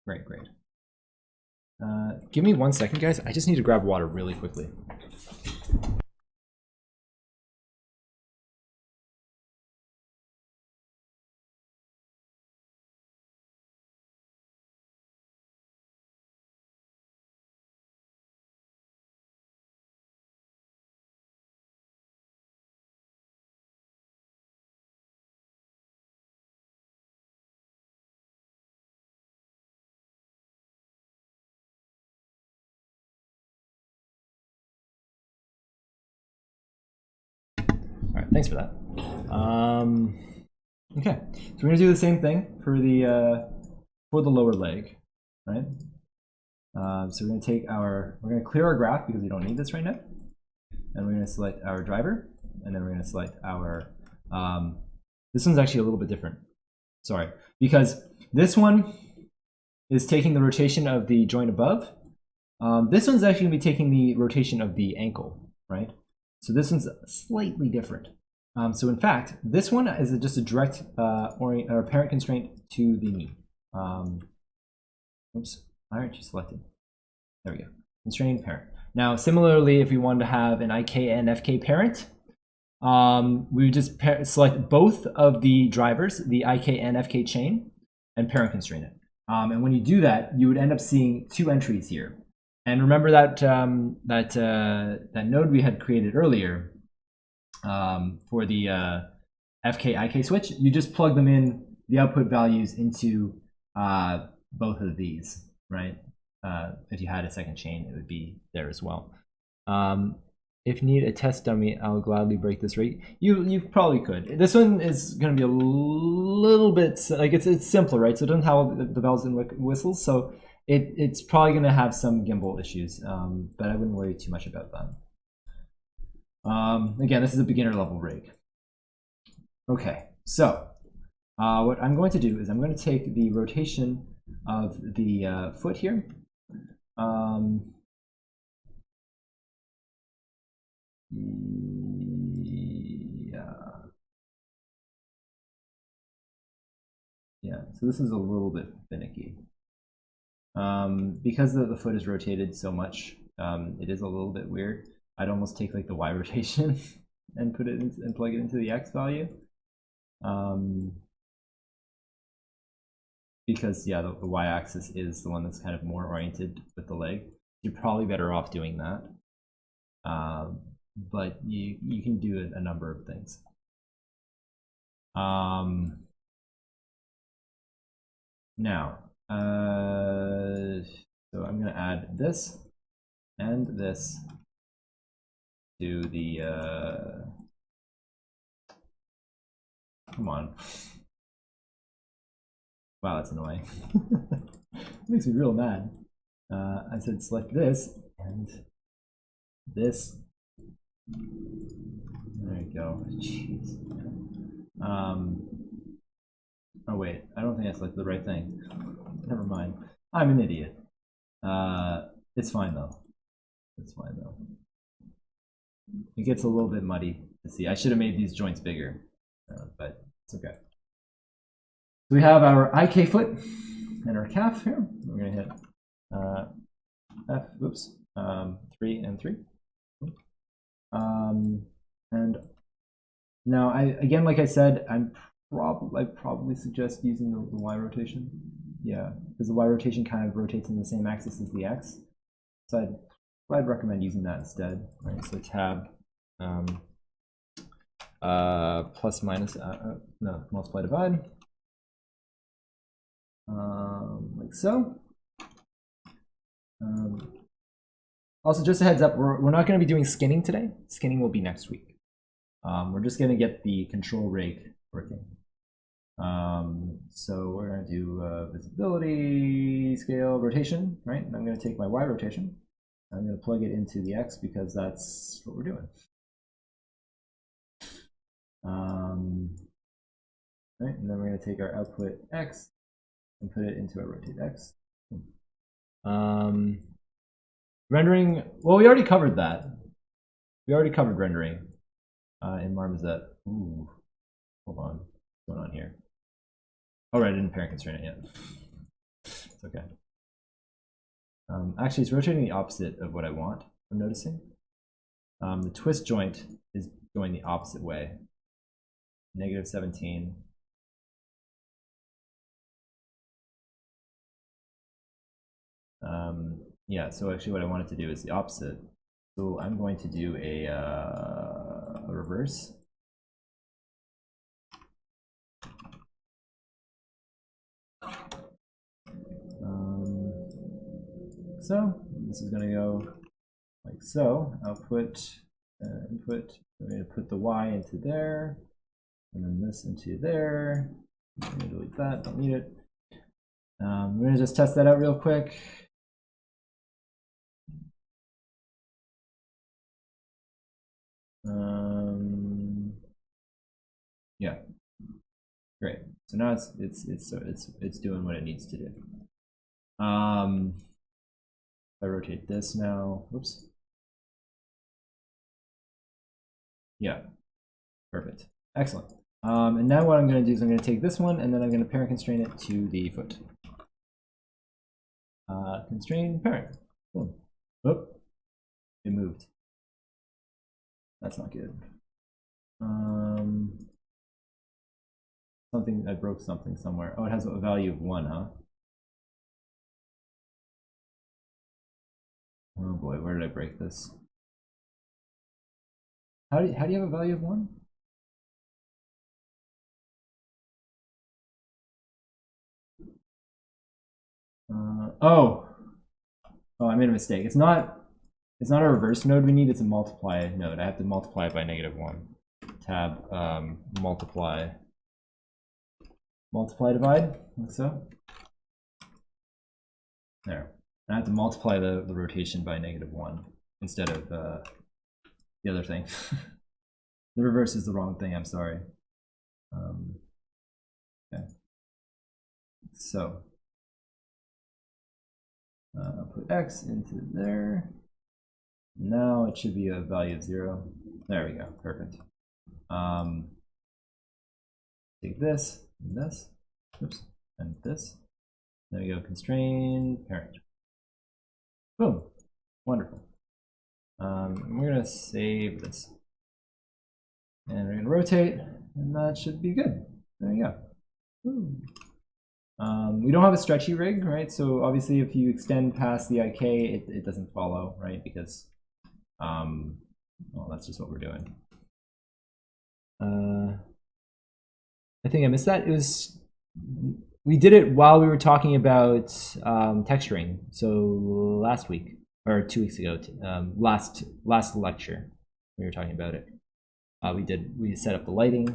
Great. Give me 1 second, guys. I just need to grab water really quickly. All right, thanks for that. Okay, so we're gonna do the same thing for the lower leg, right? So we're gonna we're gonna clear our graph because we don't need this right now, and we're gonna select our driver, and then we're gonna select our. This one's actually a little bit different. Sorry, because this one is taking the rotation of the joint above. This one's actually gonna be taking the rotation of the ankle, right? So this one's slightly different. So in fact, this one is just a direct parent constraint to the knee. Oops, why aren't you selected? There we go, constrained parent. Now, similarly, if we wanted to have an IK and FK parent, we would just select both of the drivers, the IK and FK chain, and parent constrain it. And when you do that, you would end up seeing two entries here. And remember that that node we had created earlier for the FK IK switch. You just plug them in the output values into both of these, right? If you had a second chain, it would be there as well. If you need a test dummy, I'll gladly break this rate. You probably could. This one is going to be a little bit like it's simpler, right? So it doesn't have the bells and whistles, so it's probably going to have some gimbal issues, but I wouldn't worry too much about that. Again, this is a beginner level rig. Okay, so what I'm going to do is I'm going to take the rotation of the foot here. Yeah, so this is a little bit finicky. Because the foot is rotated so much, it is a little bit weird. I'd almost take like the Y rotation and put it in, and plug it into the X value. Because yeah, the Y-axis is the one that's kind of more oriented with the leg. You're probably better off doing that. But you can do a number of things. Now, so I'm going to add this and this to the, come on. Wow, that's annoying. It makes me real mad. I said select this and this. There you go. Jeez. Oh wait, I don't think I selected the right thing. Never mind. I'm an idiot. It's fine though. It's fine though. It gets a little bit muddy to see. I should have made these joints bigger, but it's okay. We have our IK foot and our calf here. We're gonna hit F, oops, 3 and 3. And now again, like I said, I probably suggest using the Y rotation. Yeah, because the Y rotation kind of rotates in the same axis as the X. So I'd recommend using that instead. Right, so tab plus minus no, multiply divide. Like so. Also, just a heads up, we're not going to be doing skinning today. Skinning will be next week. We're just going to get the control rig working. So we're going to do visibility, scale, rotation, right? And I'm going to take my Y rotation. I'm going to plug it into the X because that's what we're doing. Right, and then we're going to take our output X and put it into our rotate X. Rendering, well, we already covered that. We already covered rendering in Marmoset. Ooh, hold on, what's going on here? Oh, right, I didn't parent constrain it yet. It's okay. Actually, it's rotating the opposite of what I want, I'm noticing. The twist joint is going the opposite way. Negative 17. Yeah, so actually what I wanted to do is the opposite. So I'm going to do a reverse. So this is going to go like so. Output, input. I'm going to put the Y into there, and then this into there. I'm going to delete that. Don't need it. I'm going to just test that out real quick. Yeah, great. So now it's doing what it needs to do. If I rotate this now, whoops. Yeah, perfect, excellent. And now what I'm going to do is I'm going to take this one and then I'm going to parent constrain it to the foot. Constrain parent. Boom. Oop. It moved. That's not good. Something, I broke something somewhere. Oh, it has a value of 1, huh? Oh boy, where did I break this? How do you have a value of 1? Oh, I made a mistake. It's not a reverse node we need, it's a multiply node. I have to multiply it by -1. Tab multiply divide, like so. There. And I have to multiply the rotation by -1 instead of the other thing. The reverse is the wrong thing, I'm sorry. Okay. So I'll put x into there. Now it should be a value of 0. There we go, perfect. Take this, and this, oops, and this. There we go, constrain parent. Boom, wonderful. We're gonna save this. And we're gonna rotate, and that should be good. There you go. Woo. We don't have a stretchy rig, right? So obviously if you extend past the IK, it doesn't follow, right? Because, well, that's just what we're doing. I think I missed that. We did it while we were talking about texturing. So last week, or 2 weeks ago, last lecture, we were talking about it. We set up the lighting.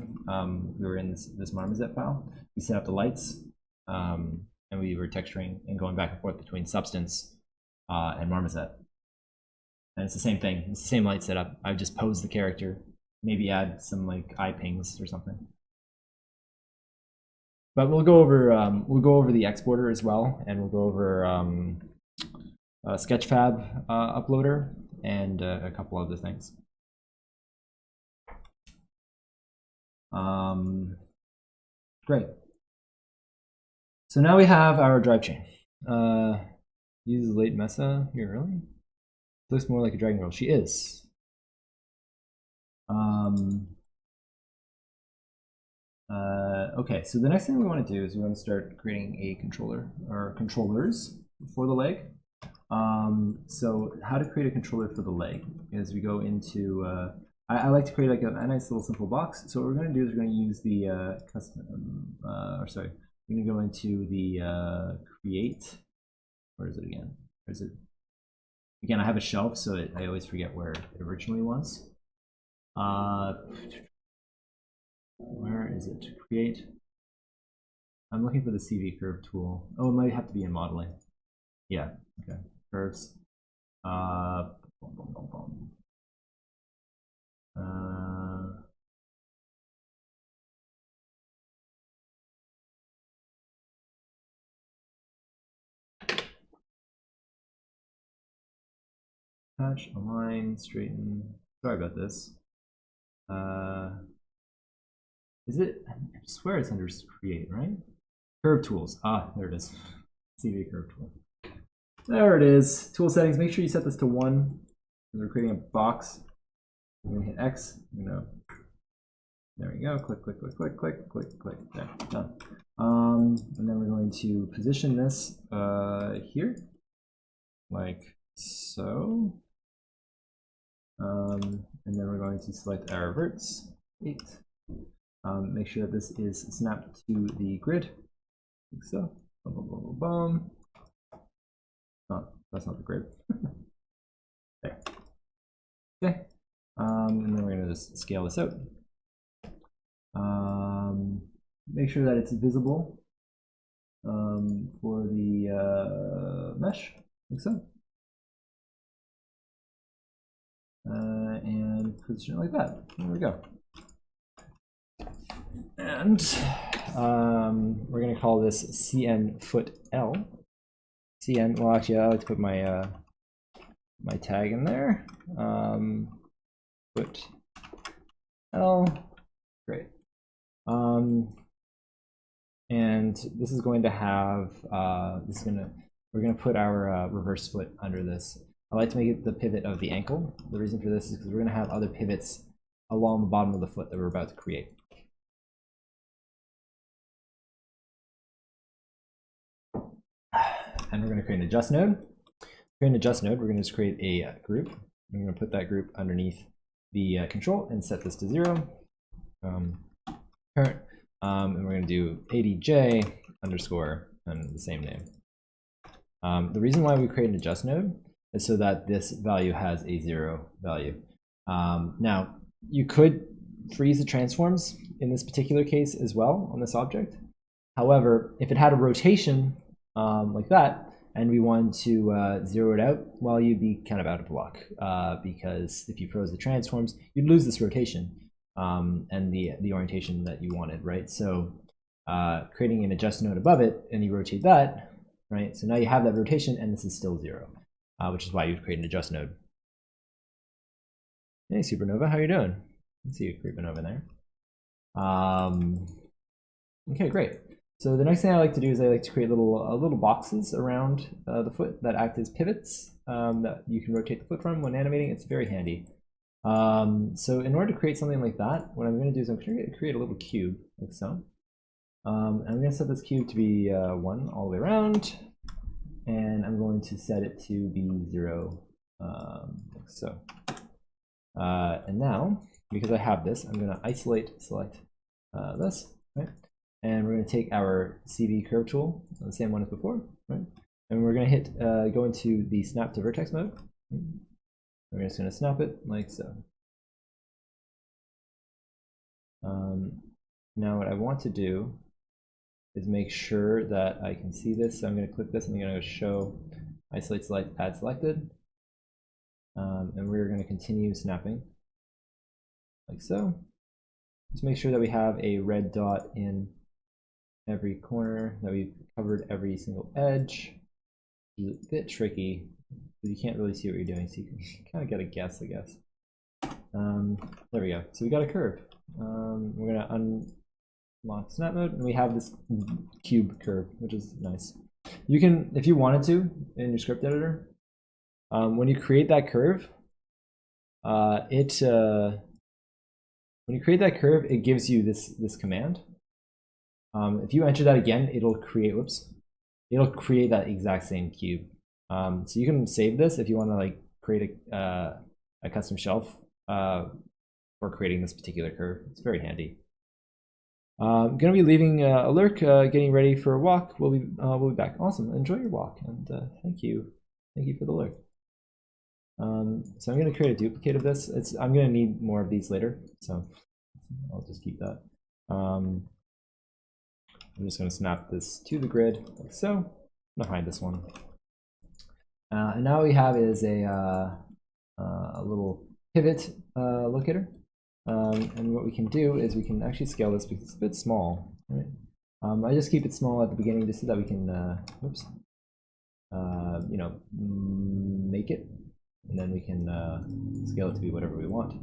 We were in this Marmoset file. We set up the lights, and we were texturing and going back and forth between Substance and Marmoset. And it's the same thing. It's the same light setup. I would just pose the character, maybe add some like eye pings or something. But we'll go over the exporter as well, and we'll go over Sketchfab uploader and a couple other things. Great. So now we have our drive chain. Use late Mesa here early. Looks more like a dragon girl. She is. Okay, so the next thing we want to do is we want to start creating a controller or controllers for the leg. So how to create a controller for the leg is we go into I like to create like a nice little simple box. So what we're going to do is we're going to use the custom we're going to go into the create. Where is it again? Where is it? Again, I have a shelf, so I always forget where it originally was. Where is it? Create. I'm looking for the CV curve tool. Oh, it might have to be in modeling. Yeah, okay. Curves. Touch, align, straighten. Sorry about this. Is it? I swear it's under create, right? Curve tools. Ah, there it is. CV curve tool. There it is. Tool settings. Make sure you set this to 1. We're creating a box. I'm gonna hit X. There we go. Click, click, click, click, click, click, click. There, done. And then we're going to position this here, like so. And then we're going to select our verts 8. Make sure that this is snapped to the grid, like so. Boom, boom, boom, boom, boom. Oh, that's not the grid. There. Okay. And then we're going to just scale this out. Make sure that it's visible for the mesh, like so. And position it like that. There we go. And we're going to call this CN foot L. CN, well actually I like to put my my tag in there. Foot L, great. And this is going to have we're going to put our reverse foot under this. I like to make it the pivot of the ankle. The reason for this is because we're going to have other pivots along the bottom of the foot that we're about to create. And we're going to create an adjust node. Create an adjust node, we're going to just create a group. I'm going to put that group underneath the control and set this to 0. Parent. And we're going to do ADJ underscore and the same name. The reason why we create an adjust node is so that this value has a 0 value. Now, you could freeze the transforms in this particular case as well on this object. However, if it had a rotation like that, and we wanted to 0 it out, well, you'd be kind of out of luck because if you froze the transforms, you'd lose this rotation and the orientation that you wanted, right? So creating an adjust node above it, and you rotate that, right? So now you have that rotation, and this is still 0, which is why you'd create an adjust node. Hey, Supernova, how you doing? Let's see you creeping over there. Okay, great. So the next thing I like to do is I like to create little boxes around the foot that act as pivots that you can rotate the foot from when animating. It's very handy. So in order to create something like that, what I'm going to do is I'm going to create a little cube like so. And I'm going to set this cube to be 1 all the way around, and I'm going to set it to be 0 like so. And now, because I have this, I'm going to select this, right? And we're going to take our CV curve tool, the same one as before, right? And we're going to hit go into the snap to vertex mode. We're just going to snap it like so. Now what I want to do is make sure that I can see this. So I'm going to click this and I'm going to show isolate select add selected. And we're going to continue snapping like so. Just make sure that we have a red dot in every corner, that we've covered every single edge. It's a bit tricky because you can't really see what you're doing, so you can kind of get a guess, I guess. There we go. So we got a curve. We're going to unlock snap mode, and we have this cube curve, which is nice. You can, if you wanted to, in your script editor, when you create that curve, it gives you this command. If you enter that again, it'll create that exact same cube. So you can save this if you want to like create a custom shelf for creating this particular curve. It's very handy. I'm gonna be leaving a lurk, getting ready for a walk. We'll be back. Awesome. Enjoy your walk, and thank you for the lurk. So I'm gonna create a duplicate of this. I'm gonna need more of these later, so I'll just keep that. I'm just going to snap this to the grid like so. I'm going to hide this one. And now what we have is a little pivot locator. And what we can do is we can actually scale this because it's a bit small. Right? I just keep it small at the beginning just so that we can, you know, make it. And then we can scale it to be whatever we want.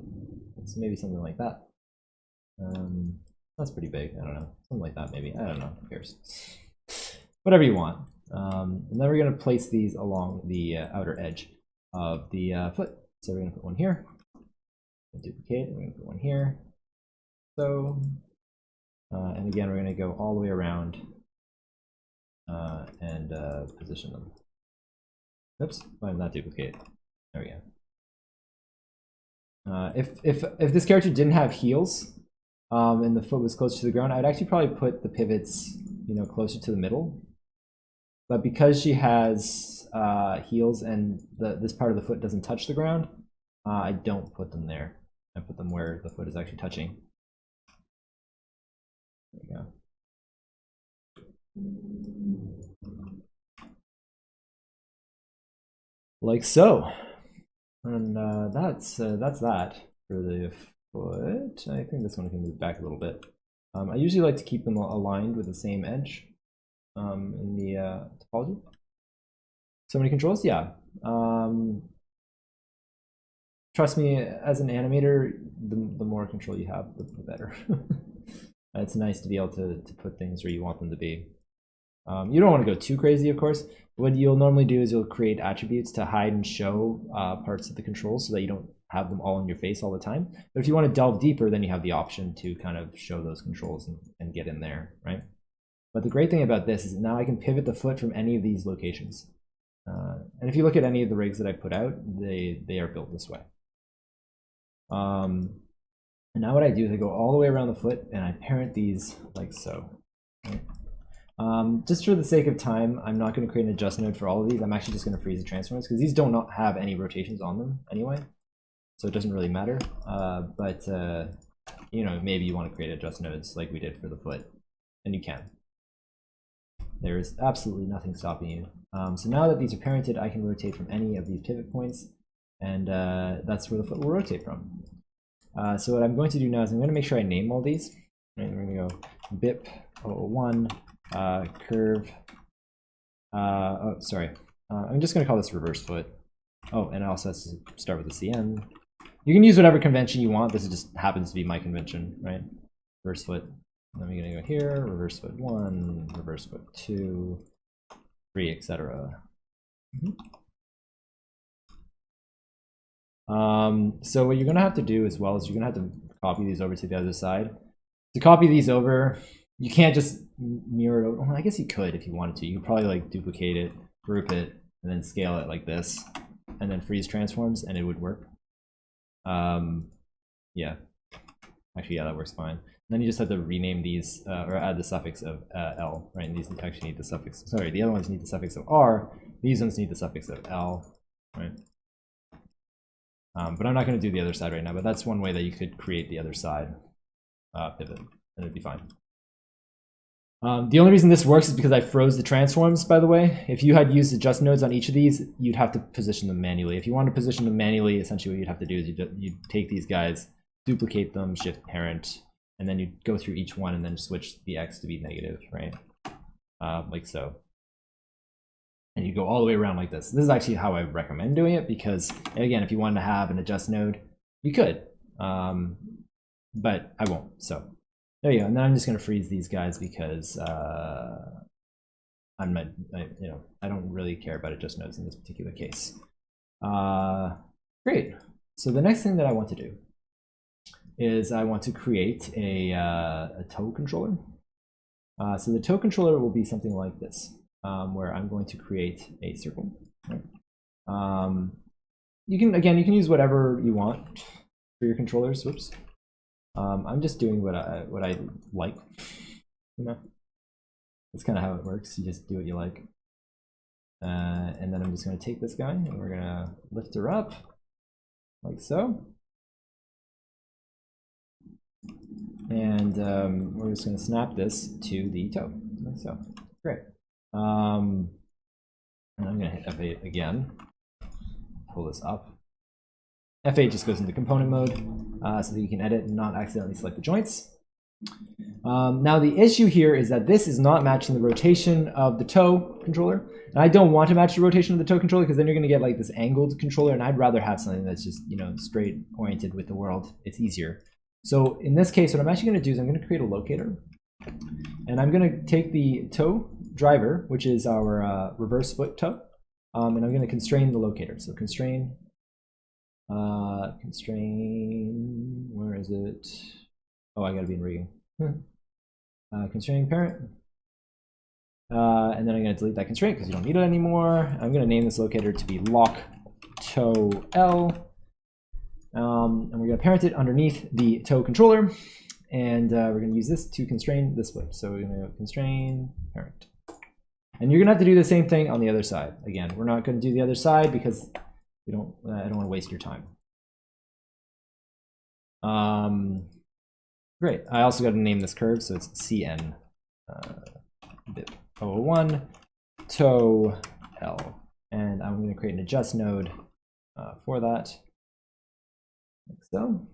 So maybe something like that. That's pretty big. I don't know. Something like that, maybe. I don't know. Who cares? Whatever you want. And then we're going to place these along the outer edge of the foot. So we're going to put one here. Duplicate. We're going to put one here. So, and again, we're going to go all the way around and position them. Oops. Why not duplicate? There we go. If this character didn't have heels, and the foot was closer to the ground, I'd actually probably put the pivots, you know, closer to the middle. But because she has heels and this part of the foot doesn't touch the ground, I don't put them there. I put them where the foot is actually touching. There we go. Like so. And that's that for the foot. I think this one can move back a little bit. I usually like to keep them aligned with the same edge in the topology. So many controls, yeah. Trust me, as an animator, the more control you have, the better. It's nice to be able to put things where you want them to be. You don't want to go too crazy, of course. What you'll normally do is you'll create attributes to hide and show parts of the controls so that you don't have them all in your face all the time. But if you want to delve deeper, then you have the option to kind of show those controls and get in there, right? But the great thing about this is now I can pivot the foot from any of these locations. And if you look at any of the rigs that I put out, they are built this way. And now what I do is I go all the way around the foot and I parent these like so. Right? Just for the sake of time, I'm not going to create an adjust node for all of these. I'm actually just going to freeze the transforms because these don't not have any rotations on them anyway, so it doesn't really matter. But you know, maybe you want to create adjust nodes like we did for the foot, and you can. There is absolutely nothing stopping you. So now that these are parented, I can rotate from any of these pivot points, and that's where the foot will rotate from. So what I'm going to do now is I'm going to make sure I name all these. Right, we're going to go bip 001 curve. Oh, sorry. I'm just going to call this reverse foot. Oh, and it also has to start with a CN. You can use whatever convention you want. This just happens to be my convention, right? Reverse foot. Then we're going to go here, reverse foot 1, reverse foot 2, 3, etc. So what you're going to have to do as well is you're going to have to copy these over to the other side. To copy these over, you can't just mirror it over. Well, I guess you could if you wanted to. You could probably like duplicate it, group it, and then scale it like this, and then freeze transforms, and it would work. Yeah. Actually, yeah, that works fine. Then you just have to rename these or add the suffix of L, right? And these actually need the suffix. Sorry, the other ones need the suffix of R. These ones need the suffix of L, right? But I'm not going to do the other side right now. But that's one way that you could create the other side pivot, and it'd be fine. The only reason this works is because I froze the transforms, by the way. If you had used adjust nodes on each of these, you'd have to position them manually. If you want to position them manually, essentially what you'd have to do is you'd take these guys, duplicate them, shift parent, and then you'd go through each one and then switch the X to be negative, right? Like so. And you go all the way around like this. This is actually how I recommend doing it because, again, if you wanted to have an adjust node, you could. But I won't, so. There you go, and then I'm just going to freeze these guys because I don't really care about adjust nodes in this particular case. Great. So the next thing that I want to do is I want to create a toe controller. So the toe controller will be something like this, where I'm going to create a circle. Right? You can use whatever you want for your controllers. Whoops. I'm just doing what I like, you know. That's kind of how it works. You just do what you like. And then I'm just going to take this guy and we're going to lift her up like so. And we're just going to snap this to the toe like so. Great. And I'm going to hit F8 again. Pull this up. F8 just goes into component mode so that you can edit and not accidentally select the joints. Now the issue here is that this is not matching the rotation of the toe controller. And I don't want to match the rotation of the toe controller because then you're going to get like this angled controller, and I'd rather have something that's just, you know, straight oriented with the world. It's easier. So in this case, what I'm actually going to do is I'm going to create a locator. And I'm going to take the toe driver, which is our reverse foot toe, and I'm going to constrain the locator. So constrain, where is it? Oh, I got to be in rigging. Constraining parent. And then I'm going to delete that constraint because you don't need it anymore. I'm going to name this locator to be lock toe L. And we're going to parent it underneath the toe controller. And we're going to use this to constrain this foot. So we're going to constrain parent. And you're going to have to do the same thing on the other side. Again, we're not going to do the other side because I don't want to waste your time. Great. I also got to name this curve, so it's CN bip 001 toe L. And I'm going to create an adjust node for that. Like so.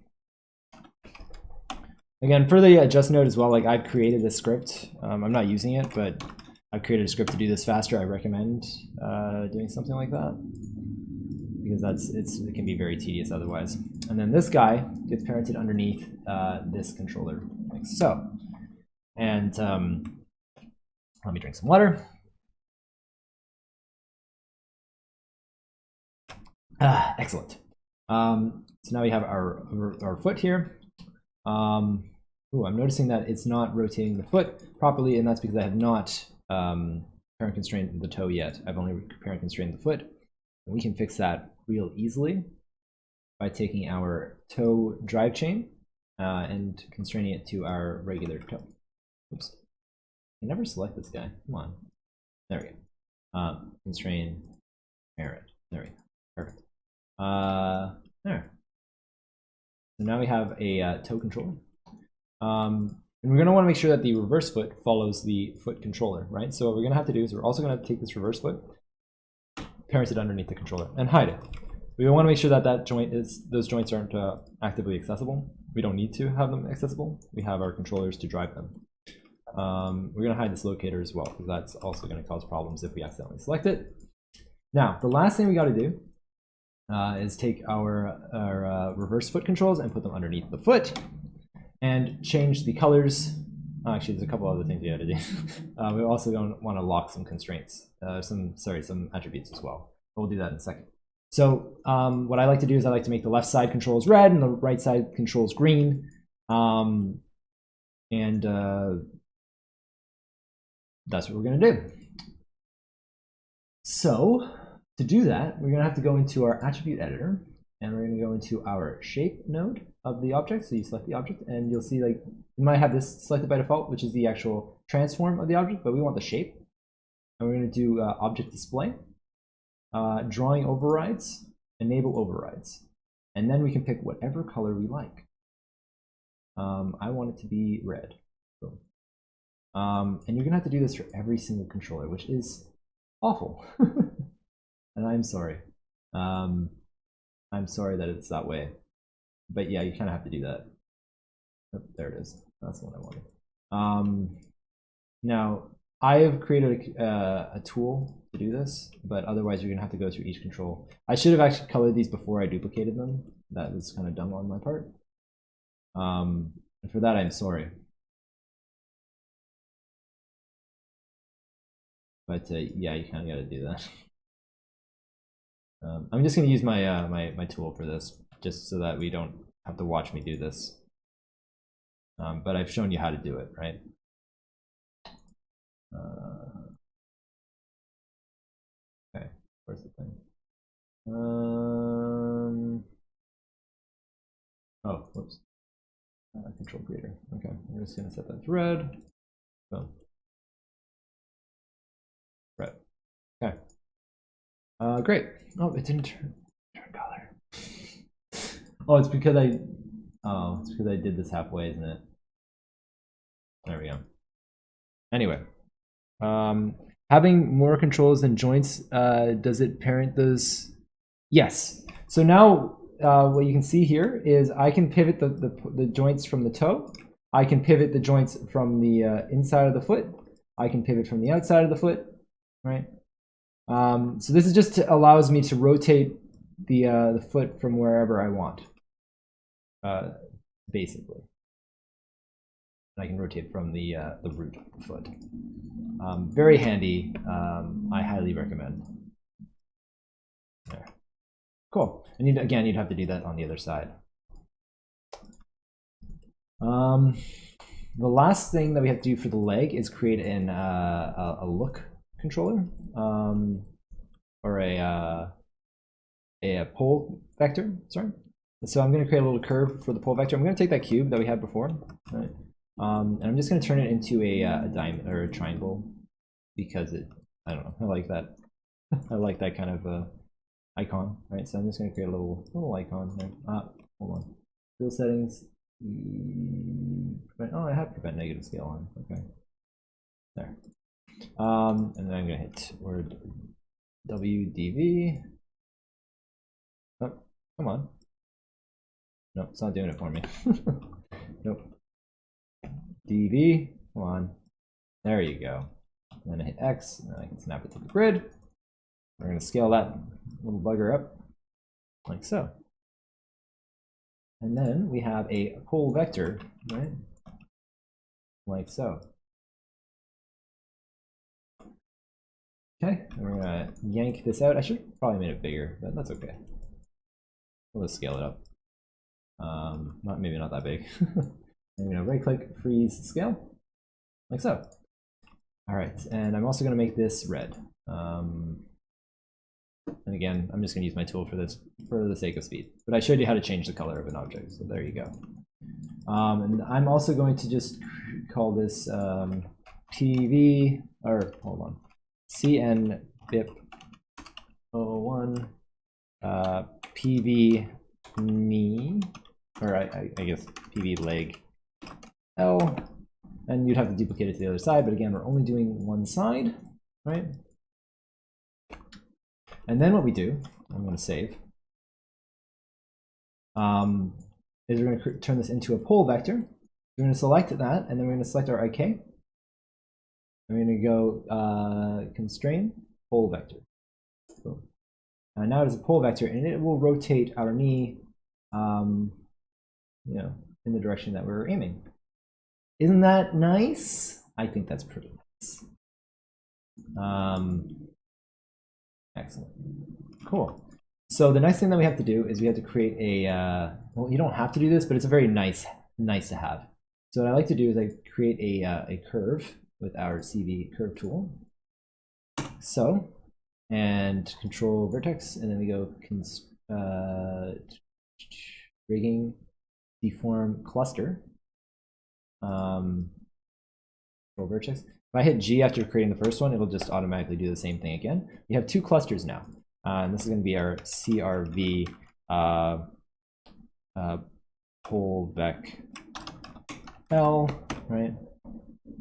Again, for the adjust node as well, like I've created a script. I'm not using it, but I've created a script to do this faster. I recommend doing something like that because it can be very tedious otherwise. And then this guy gets parented underneath this controller, like so. And let me drink some water. Excellent. So now we have our foot here. Ooh, I'm noticing that it's not rotating the foot properly, and that's because I have not parent constrained the toe yet. I've only parent constrained the foot. And we can fix that real easily by taking our toe drive chain and constraining it to our regular toe. Oops. can never select this guy. Come on. There we go. Constrain parent. There we go. Perfect. There. So now we have a toe controller. And we're going to want to make sure that the reverse foot follows the foot controller, right? So what we're going to have to do is we're also going to take this reverse foot, parent it underneath the controller, and hide it. We want to make sure that those joints aren't actively accessible. We don't need to have them accessible. We have our controllers to drive them. We're going to hide this locator as well, because that's also going to cause problems if we accidentally select it. Now, the last thing we got to do is take our reverse foot controls and put them underneath the foot and change the colors. Actually, there's a couple other things we got to do. We also don't want to lock some constraints, some attributes as well. But we'll do that in a second. So what I like to do is I like to make the left side controls red and the right side controls green. That's what we're going to do. So to do that, we're going to have to go into our attribute editor, and we're going to go into our shape node of the object. So you select the object, and you'll see like you might have this selected by default, which is the actual transform of the object, but we want the shape. And we're going to do object display, drawing overrides, enable overrides, and then we can pick whatever color we like. I want it to be red. Boom. And you're gonna have to do this for every single controller, which is awful. And I'm sorry. I'm sorry that it's that way. But yeah, you kind of have to do that. Oh, there it is. That's the one I wanted. Now, I have created a tool to do this, but otherwise you're gonna have to go through each control. I should have actually colored these before I duplicated them. That was kind of dumb on my part. And for that, I'm sorry. But yeah, you kind of got to do that. I'm just going to use my my tool for this, just so that we don't have to watch me do this. But I've shown you how to do it, right? Okay, where's the thing? Oh, whoops. Control creator. Okay, we're just going to set that to red. Boom. Red. Okay. Great. Oh, it didn't turn color. Oh, it's because I did this halfway, isn't it? There we go. Anyway, having more controls than joints, does it parent those? Yes. So now what you can see here is I can pivot the joints from the toe. I can pivot the joints from the inside of the foot. I can pivot from the outside of the foot, right? So this is just allows me to rotate the foot from wherever I want, basically. And I can rotate from the root of the foot. Very handy. I highly recommend. There. Cool. And again, you'd have to do that on the other side. The last thing that we have to do for the leg is create a look controller, or a pole vector. Sorry. So I'm going to create a little curve for the pole vector. I'm going to take that cube that we had before, right? And I'm just going to turn it into a diamond or a triangle, because I don't know, I like that. I like that kind of icon, right? So I'm just going to create a little icon there. Hold on. Field settings. Oh, I have prevent negative scale on. Okay. There. And then I'm going to hit word WDV. Oh, come on. Nope, it's not doing it for me. Nope. DV, come on. There you go. And then I hit X, and then I can snap it to the grid. We're going to scale that little bugger up, like so. And then we have a pole vector, right? Like so. Okay, and we're gonna yank this out. I should have probably made it bigger, but that's okay. We'll just scale it up. Maybe not that big. I'm gonna right click, freeze, scale, like so. All right, and I'm also gonna make this red. And again, I'm just gonna use my tool for this for the sake of speed. But I showed you how to change the color of an object, so there you go. And I'm also going to just call this PV, or hold on, CN BIP 01 PV knee, or I guess PV leg L, and you'd have to duplicate it to the other side, but again, we're only doing one side, right? And then what we do, I'm going to save, is we're going to turn this into a pole vector. We're going to select that, and then we're going to select our IK. And we're going to go constrain pole vector. Boom. Now it is a pole vector, and it will rotate our knee, you know, in the direction that we're aiming. Isn't that nice? I think that's pretty nice. Excellent. Cool. So the next thing that we have to do is we have to create a, well, you don't have to do this, but it's a very nice to have. So what I like to do is I create a curve with our CV curve tool. So, and control vertex, and then we go rigging, deform cluster. Control vertex. If I hit G after creating the first one, it'll just automatically do the same thing again. We have two clusters now. And this is going to be our CRV pole vec L, right?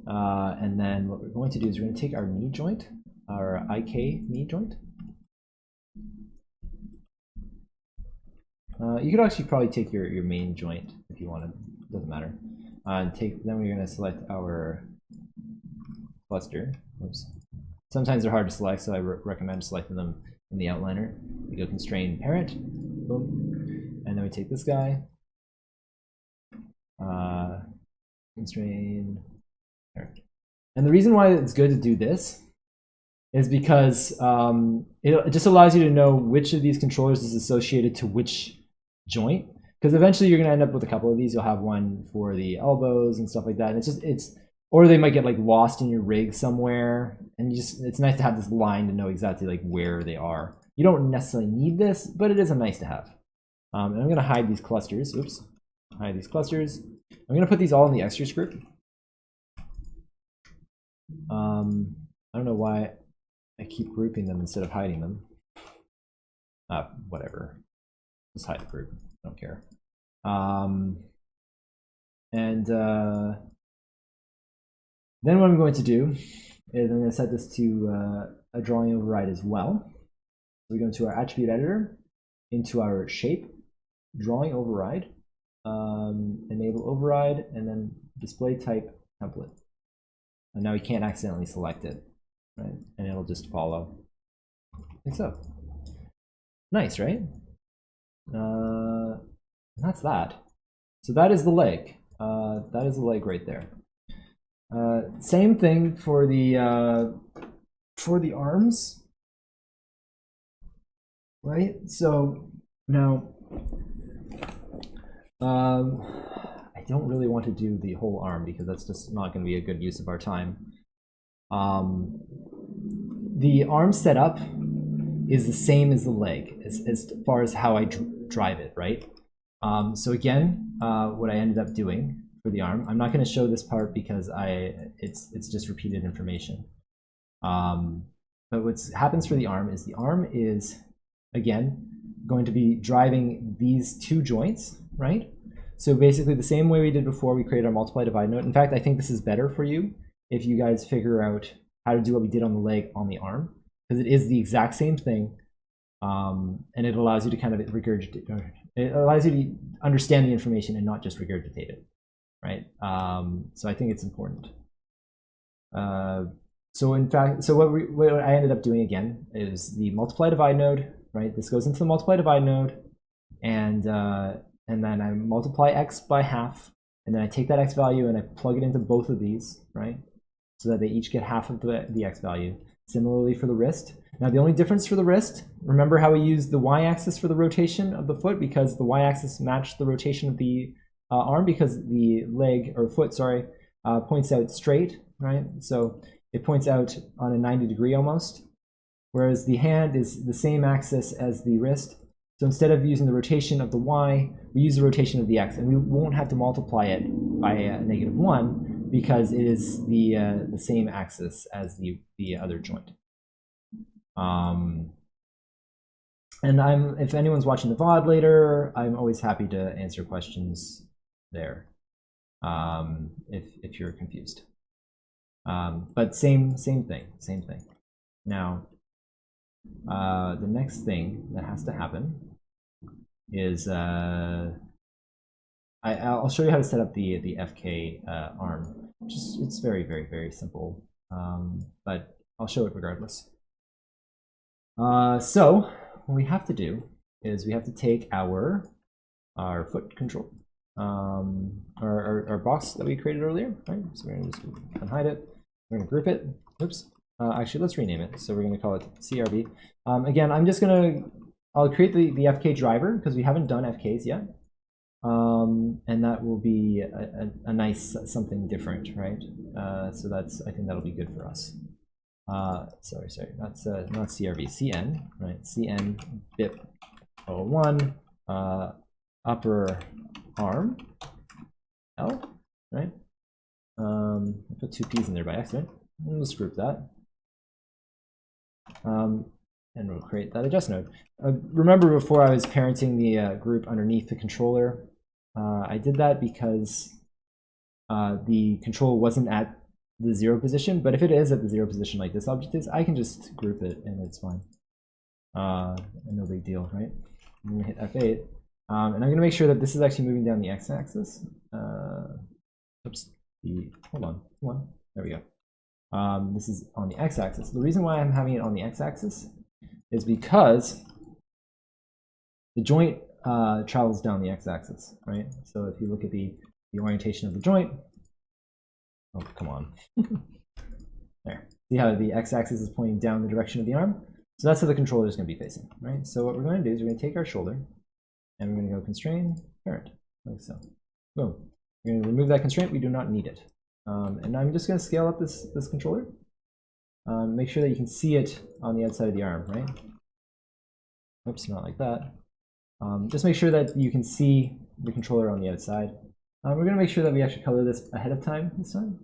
And then what we're going to do is we're going to take our knee joint, our IK knee joint. You could actually probably take your main joint if you wanted. Doesn't matter. And then we're going to select our cluster. Oops. Sometimes they're hard to select, so I recommend selecting them in the outliner. We go constrain parent, boom, and then we take this guy, constrain parent. And the reason why it's good to do this is because it just allows you to know which of these controllers is associated to which joint. Because eventually you're going to end up with a couple of these. You'll have one for the elbows and stuff like that. And or they might get like lost in your rig somewhere, and it's nice to have this line to know exactly like where they are. You don't necessarily need this, but it is a nice to have. And I'm going to hide these clusters. Oops, hide these clusters. I'm going to put these all in the extras group. I don't know why I keep grouping them instead of hiding them. Whatever. Just hide the group. I don't care. Then what I'm going to do is I'm going to set this to a drawing override as well. We go into our attribute editor, into our shape, drawing override, enable override, and then display type template. And now we can't accidentally select it, right? And it'll just follow. Like so. Nice, right? That's that. So that is the leg. That is the leg right there. Same thing for the arms, right? So now, I don't really want to do the whole arm because that's just not going to be a good use of our time. The arm setup is the same as the leg as far as how I drive it, right? So again, what I ended up doing for the arm, I'm not going to show this part because it's just repeated information. But what happens for the arm is again going to be driving these two joints, right? So basically the same way we did before, we create our multiply divide node. In fact, I think this is better for you if you guys figure out how to do what we did on the leg on the arm, because it is the exact same thing, and it allows you to kind of regurgitate, it allows you to understand the information and not just regurgitate it, right? So I think it's important. So in fact, so what I ended up doing again is the multiply divide node, right? This goes into the multiply divide node, and then I multiply x by half, and then I take that x value and I plug it into both of these, right? So that they each get half of the x value. Similarly for the wrist. Now the only difference for the wrist, remember how we used the y-axis for the rotation of the foot, because the y-axis matched the rotation of the arm, because the leg, or foot, sorry, points out straight, right? So it points out on a 90 degree almost, whereas the hand is the same axis as the wrist. So instead of using the rotation of the y, we use the rotation of the x, and we won't have to multiply it by -1, because it is the same axis as the other joint. And if anyone's watching the VOD later, I'm always happy to answer questions there if you're confused. But same thing. Now, the next thing that has to happen is I'll show you how to set up the FK arm. It's very simple, but I'll show it regardless. So what we have to do is we have to take our foot control, our box that we created earlier, right? So we're gonna just unhide it. We're gonna group it. Oops. Actually, let's rename it. So we're gonna call it CRB. Again, I'll create the FK driver because we haven't done FKs yet. And that will be a nice something different, right? So I think that'll be good for us. Sorry, that's not CRV, CN, right? CN BIP 01 upper arm L, right? I put two P's in there by accident. We'll just group that. And we'll create that adjust node. Remember before I was parenting the group underneath the controller, I did that because the control wasn't at the 0 position, but if it is at the 0 position like this object is, I can just group it and it's fine. No big deal, right? I'm gonna hit F8, and I'm gonna make sure that this is actually moving down the x-axis. Oops, hold on, there we go. This is on the x-axis. The reason why I'm having it on the x-axis is because the joint travels down the x-axis, right? So if you look at the orientation of the joint, oh, come on. There. See how the x-axis is pointing down the direction of the arm? So that's how the controller is going to be facing, right? So what we're going to do is we're going to take our shoulder and we're going to go constrain parent, like so. Boom. We're going to remove that constraint. We do not need it. And I'm just going to scale up this controller. Make sure that you can see it on the outside of the arm, right? Oops, not like that. Just make sure that you can see the controller on the outside. We're going to make sure that we actually color this ahead of time this time.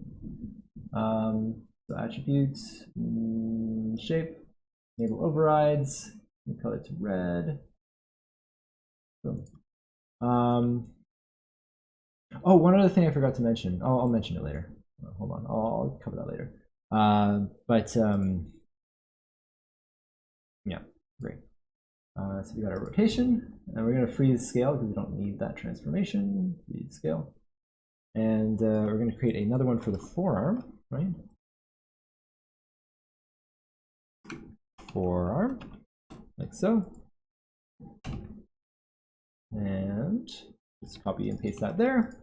So attributes, shape, enable overrides, we color it to red. Boom. Oh, one other thing I forgot to mention. I'll mention it later. Hold on, I'll cover that later. Yeah, great. So we got our rotation, and we're going to freeze scale because we don't need that transformation. Freeze scale. And we're going to create another one for the forearm, right? Forearm, like so. And just copy and paste that there.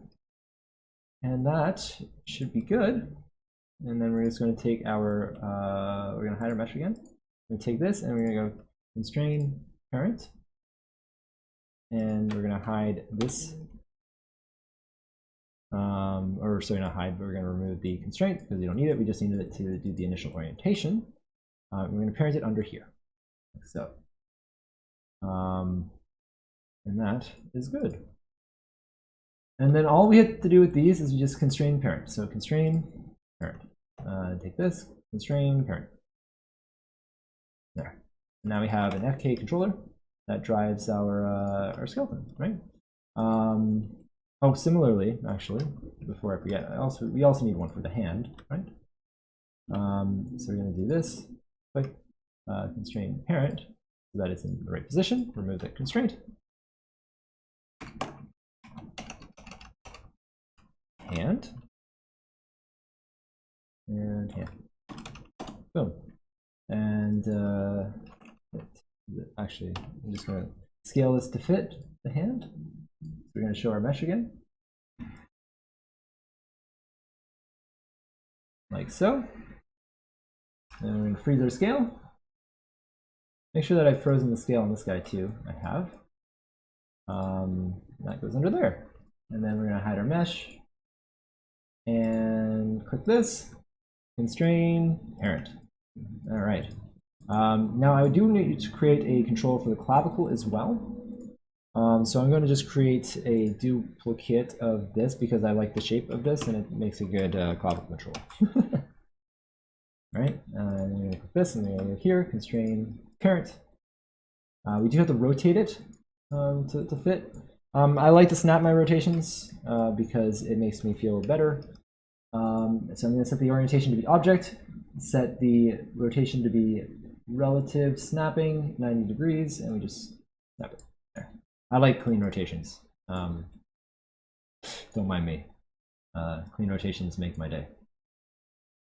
And that should be good. And then we're just going to take our, we're going to hide our mesh again. We're going to take this and we're going to go constrain parent. And we're going to hide this. Or sorry, not hide, but we're going to remove the constraint because we don't need it. We just needed it to do the initial orientation. We're going to parent it under here, like so. And that is good. And then all we have to do with these is we just constrain parent. So constrain parent. Take this, constrain parent. There. And now we have an FK controller that drives our skeleton, right? Oh, similarly, actually, before I forget, we also need one for the hand, right? So we're going to do this. Click constrain parent so that it's in the right position. Remove that constraint. Hand. And hand. Boom. And actually, I'm just going to scale this to fit the hand. So we're going to show our mesh again. Like so. And we're going to freeze our scale. Make sure that I've frozen the scale on this guy too. I have. That goes under there. And then we're going to hide our mesh. And click this. Constrain parent. All right. Now I do need to create a control for the clavicle as well. So I'm going to just create a duplicate of this because I like the shape of this and it makes a good clavicle control. All right, and I'm going to click this and then go here, constrain parent. We do have to rotate it to fit. I like to snap my rotations because it makes me feel better. So I'm going to set the orientation to be object, set the rotation to be relative snapping, 90 degrees, and we just snap it there. I like clean rotations. Don't mind me. Clean rotations make my day.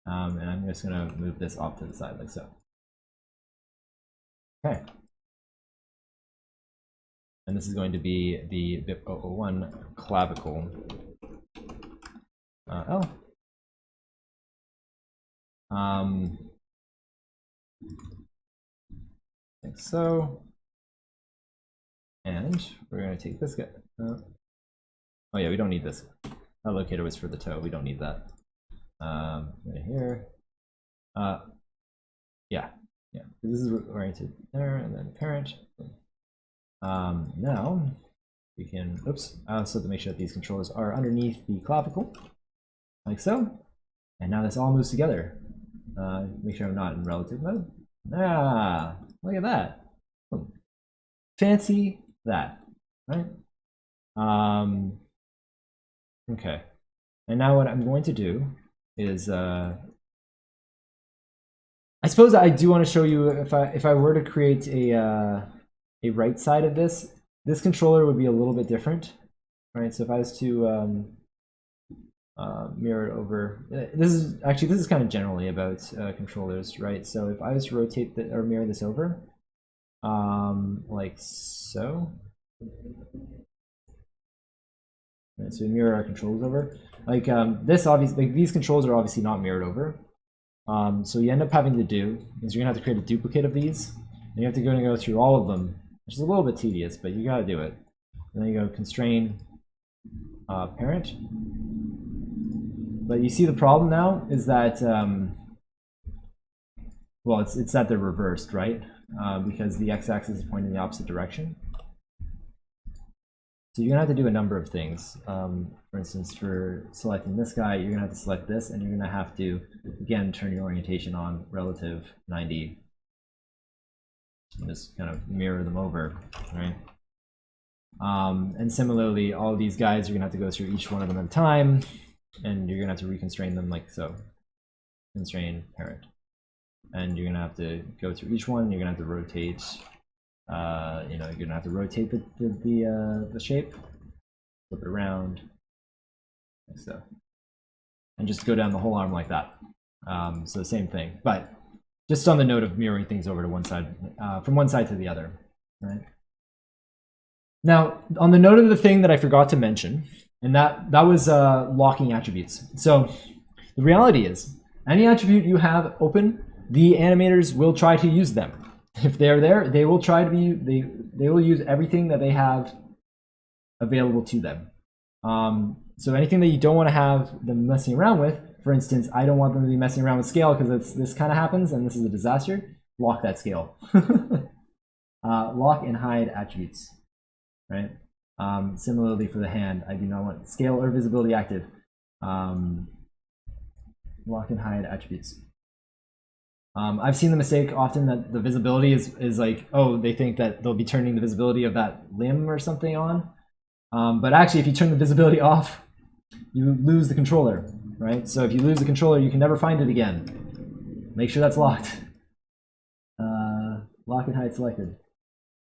And I'm just going to move this off to the side like so. Okay. And this is going to be the BIP 001 clavicle L. Like so. And we're going to take this guy. Oh yeah, we don't need this. That locator was for the toe. We don't need that. Right here. Yeah. This is oriented there, and then parent. Now we can. Oops. I also have to make sure that these controllers are underneath the clavicle, like so. And now this all moves together. Make sure I'm not in relative mode. Ah, look at that. Fancy that, right? Okay. And now what I'm going to do is, I suppose I do want to show you if I were to create a right side of this, this controller would be a little bit different, right? So if I was to mirror it over, this is kind of generally about controllers, right? So if I was to rotate or mirror this over, like so. Right, so we mirror our controls over. Like this, obviously, like these controls are obviously not mirrored over. So you end up having to do is you're gonna have to create a duplicate of these, and you have to go through all of them, which is a little bit tedious, but you gotta do it. And then you go constrain parent. But you see the problem now is that well, it's that they're reversed, right? Because the x-axis is pointing in the opposite direction. So you're gonna have to do a number of things. For instance, for selecting this guy, you're gonna have to select this, and you're gonna have to, again, turn your orientation on relative 90. And just kind of mirror them over, right? And similarly, all these guys, you're gonna have to go through each one of them at a time, and you're gonna have to reconstrain them like so. Constrain parent. And you're gonna have to go through each one, you're gonna have to rotate. You're gonna have to rotate the shape, flip it around, like so, and just go down the whole arm like that. So the same thing, but just on the note of mirroring things over to one side, from one side to the other, right? Now, on the note of the thing that I forgot to mention, and that was locking attributes. So the reality is, any attribute you have open, the animators will try to use them. If they're there, they will try to be, they will use everything that they have available to them. So anything that you don't want to have them messing around with, for instance, I don't want them to be messing around with scale because this kind of happens and this is a disaster, lock that scale. Lock and hide attributes, right? Similarly for the hand, I do not want scale or visibility active. Lock and hide attributes. I've seen the mistake often that the visibility is like, oh, they think that they'll be turning the visibility of that limb or something on. But actually, if you turn the visibility off, you lose the controller, right? So if you lose the controller, you can never find it again. Make sure that's locked. Lock and hide selected.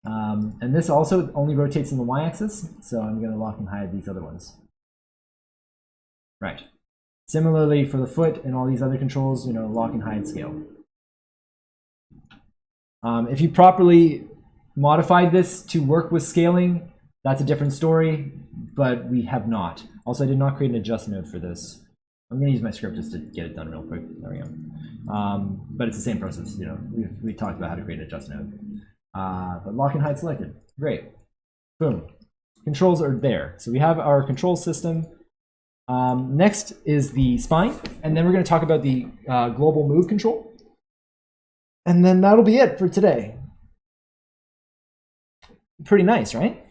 And this also only rotates in the y-axis, so I'm going to lock and hide these other ones. Right. Similarly for the foot and all these other controls, lock and hide scale. If you properly modified this to work with scaling, that's a different story, but we have not. Also, I did not create an adjust node for this. I'm going to use my script just to get it done real quick. There we go. But it's the same process. We talked about how to create an adjust node. But lock and hide selected. Great. Boom. Controls are there. So we have our control system. Next is the spine, and then we're going to talk about the global move control. And then that'll be it for today. Pretty nice, right?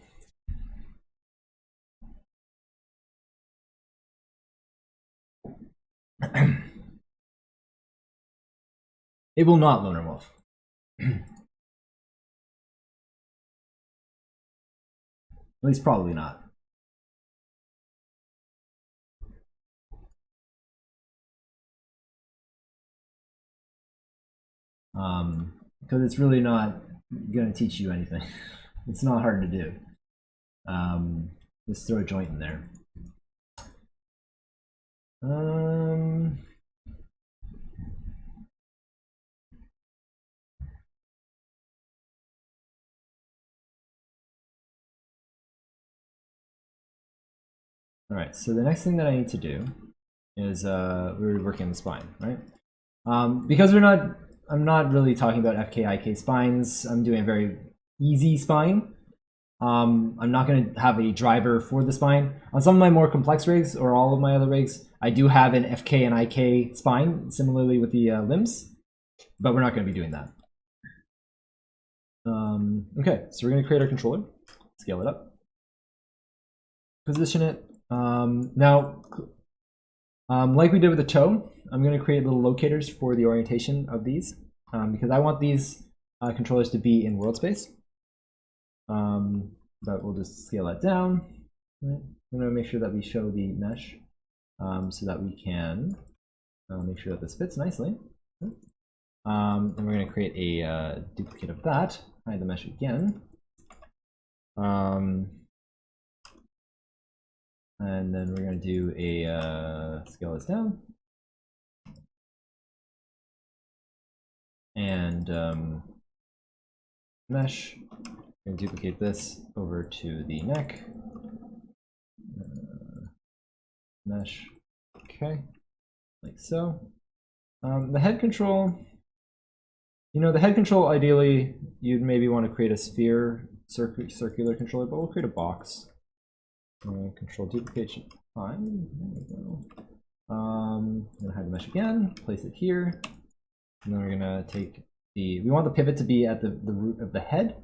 It will not, Loner Wolf. At least probably not. Because it's really not going to teach you anything. It's not hard to do. Just throw a joint in there. All right, so the next thing that I need to do is we're working on the spine, right? Because I'm not really talking about FK/IK spines. I'm doing a very easy spine. I'm not going to have a driver for the spine. On some of my more complex rigs, or all of my other rigs, I do have an FK and IK spine, similarly with the limbs, but we're not going to be doing that. Okay, so we're going to create our controller, scale it up, position it. Now, like we did with the toe, I'm going to create little locators for the orientation of these, because I want these controllers to be in world space. But we'll just scale that down. Right. I'm going to make sure that we show the mesh so that we can make sure that this fits nicely. And we're going to create a duplicate of that, hide the mesh again. And then we're going to do a scale this down. And mesh. And duplicate this over to the neck. Mesh. Okay, like so. The head control, the head control, ideally, you'd maybe want to create a sphere circular controller, but we'll create a box. Control duplication. Fine. There we go. I'm going to hide the mesh again, place it here. And then we're going to take we want the pivot to be at the root of the head,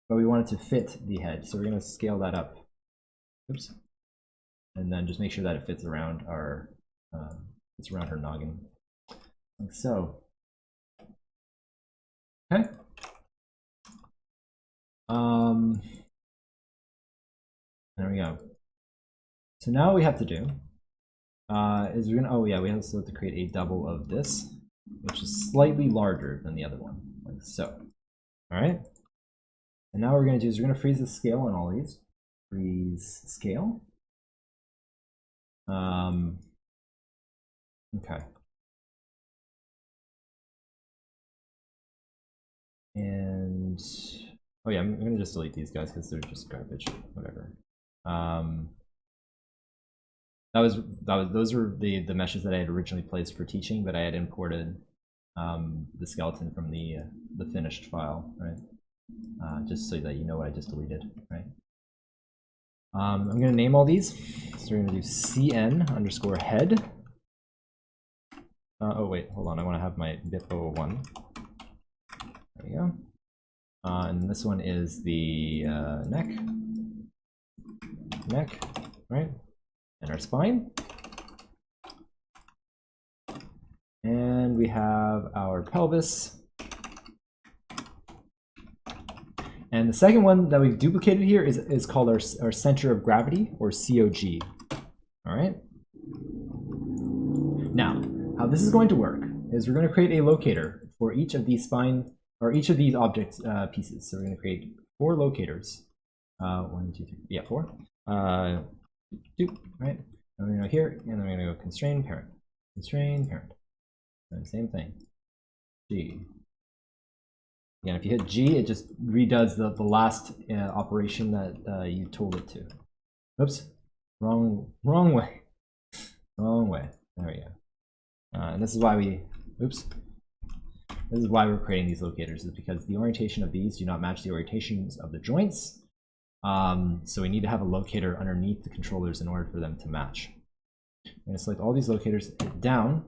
but we want it to fit the head. So we're going to scale that up. Oops. And then just make sure that it fits around our her noggin. Like so. Okay. There we go. So now what we have to do is we also have to create a double of this, which is slightly larger than the other one, like so. All right. And now what we're going to do is we're going to freeze the scale on all these. Freeze scale. Okay. And oh yeah, I'm going to just delete these guys because they're just garbage. Whatever. Those were the meshes that I had originally placed for teaching, but I had imported the skeleton from the finished file, right? Just so that you know what I just deleted, right? I'm going to name all these. So we're going to do cn_head. Oh wait, hold on. I want to have my bip01. There we go. And this one is the neck, right? And our spine. And we have our pelvis. And the second one that we've duplicated here is called our center of gravity, or COG. All right. Now, how this is going to work is we're going to create a locator for each of these spine, or each of these object pieces. So we're going to create 4 locators. 1, 2, 3, yeah, 4. 2, right? And we're going to go here, and then we're going to go constrain parent, and same thing. G. Again, if you hit G, it just redoes the last operation that you told it to. Oops, wrong way. Wrong way. There we go. And this is why this is why we're creating these locators, is because the orientation of these do not match the orientations of the joints. So we need to have a locator underneath the controllers in order for them to match. I'm going to select all these locators, hit down.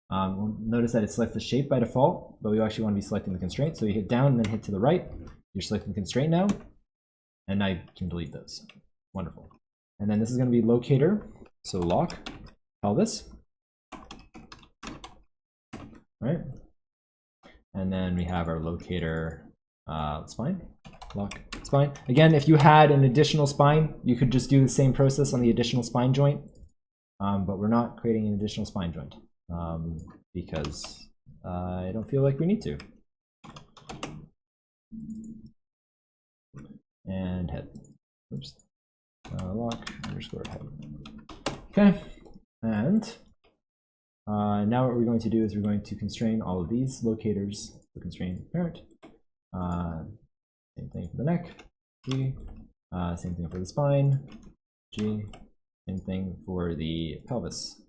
We'll notice that it selects the shape by default, but we actually want to be selecting the constraint. So you hit down and then hit to the right. You're selecting the constraint now, and now you can delete those. Wonderful. And then this is going to be locator. So lock pelvis. All right. And then we have our locator spine, lock spine. Again, if you had an additional spine, you could just do the same process on the additional spine joint. But we're not creating an additional spine joint because I don't feel like we need to. And head. Oops. Lock underscore head. Okay. And now what we're going to do is we're going to constrain all of these locators. So constrain parent. Same thing for the neck. G. Same thing for the spine. G. Same thing for the pelvis.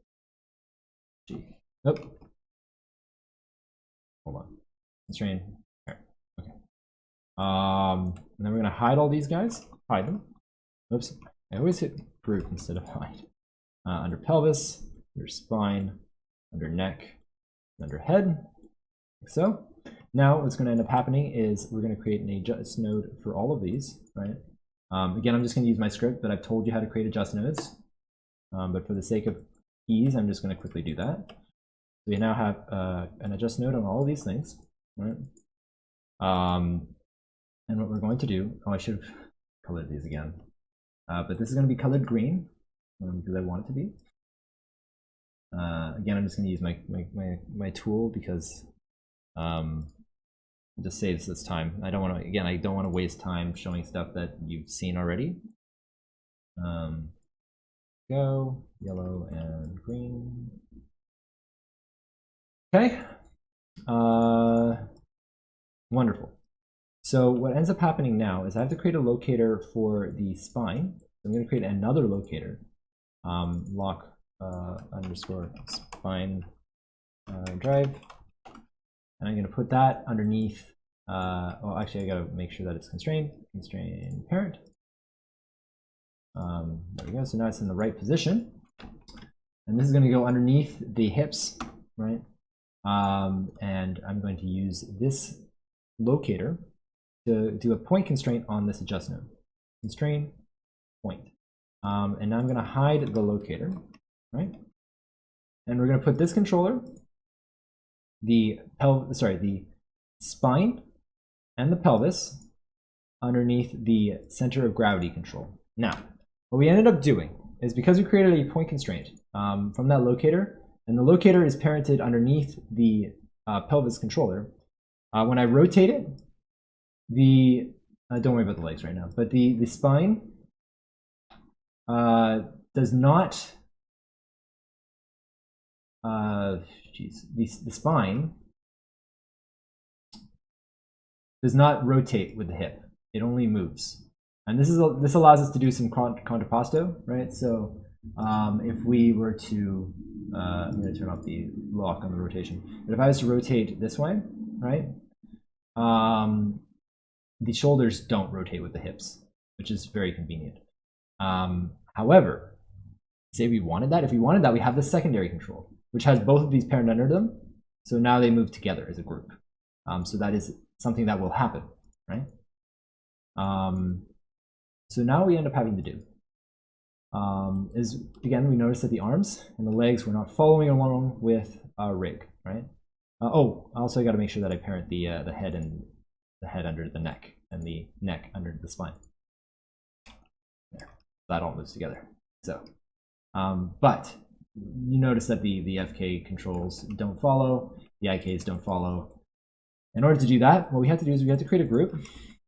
G. Nope. Hold on. Constrain parent. Okay. And then we're going to hide all these guys. Hide them. Oops. I always hit group instead of hide. Under pelvis, under spine, under neck, under head, like so. Now what's going to end up happening is we're going to create an adjust node for all of these, right? Again, I'm just going to use my script, but I've told you how to create adjust nodes. But for the sake of ease, I'm just going to quickly do that. So we now have an adjust node on all of these things, right? And what we're going to do, oh, I should have colored these again. But this is going to be colored green because I want it to be. Again, I'm just going to use my tool because it just saves this time. I don't want to, again, I don't want to waste time showing stuff that you've seen already. Go, yellow and green. Okay. Wonderful. So what ends up happening now is I have to create a locator for the spine. So I'm going to create another locator, lock underscore spine drive, and I'm going to put that underneath. Oh, actually, I got to make sure that it's constrained. Constrain parent. There we go. So now it's in the right position, and this is going to go underneath the hips, right? And I'm going to use this locator to do a point constraint on this adjust node. Constrain point. And now I'm going to hide the locator, right? And we're going to put this controller, the spine and the pelvis underneath the center of gravity control. Now, what we ended up doing is because we created a point constraint from that locator, and the locator is parented underneath the pelvis controller, when I rotate it, don't worry about the legs right now, but the spine does not, the spine does not rotate with the hip. It only moves. And this allows us to do some contrapposto, right? So if we were to, I'm going to turn off the lock on the rotation. But if I was to rotate this way, right? The shoulders don't rotate with the hips, which is very convenient. However, say we wanted that. If we wanted that, we have the secondary control, which has both of these parent under them. So now they move together as a group. So that is something that will happen, right? So now what we end up having to do is, again, we notice that the arms and the legs were not following along with our rig, right? Oh, also I got to make sure that I parent the head and the head under the neck and the neck under the spine. There. That all moves together. So, but you notice that the FK controls don't follow, the IKs don't follow. In order to do that, what we have to do is we have to create a group,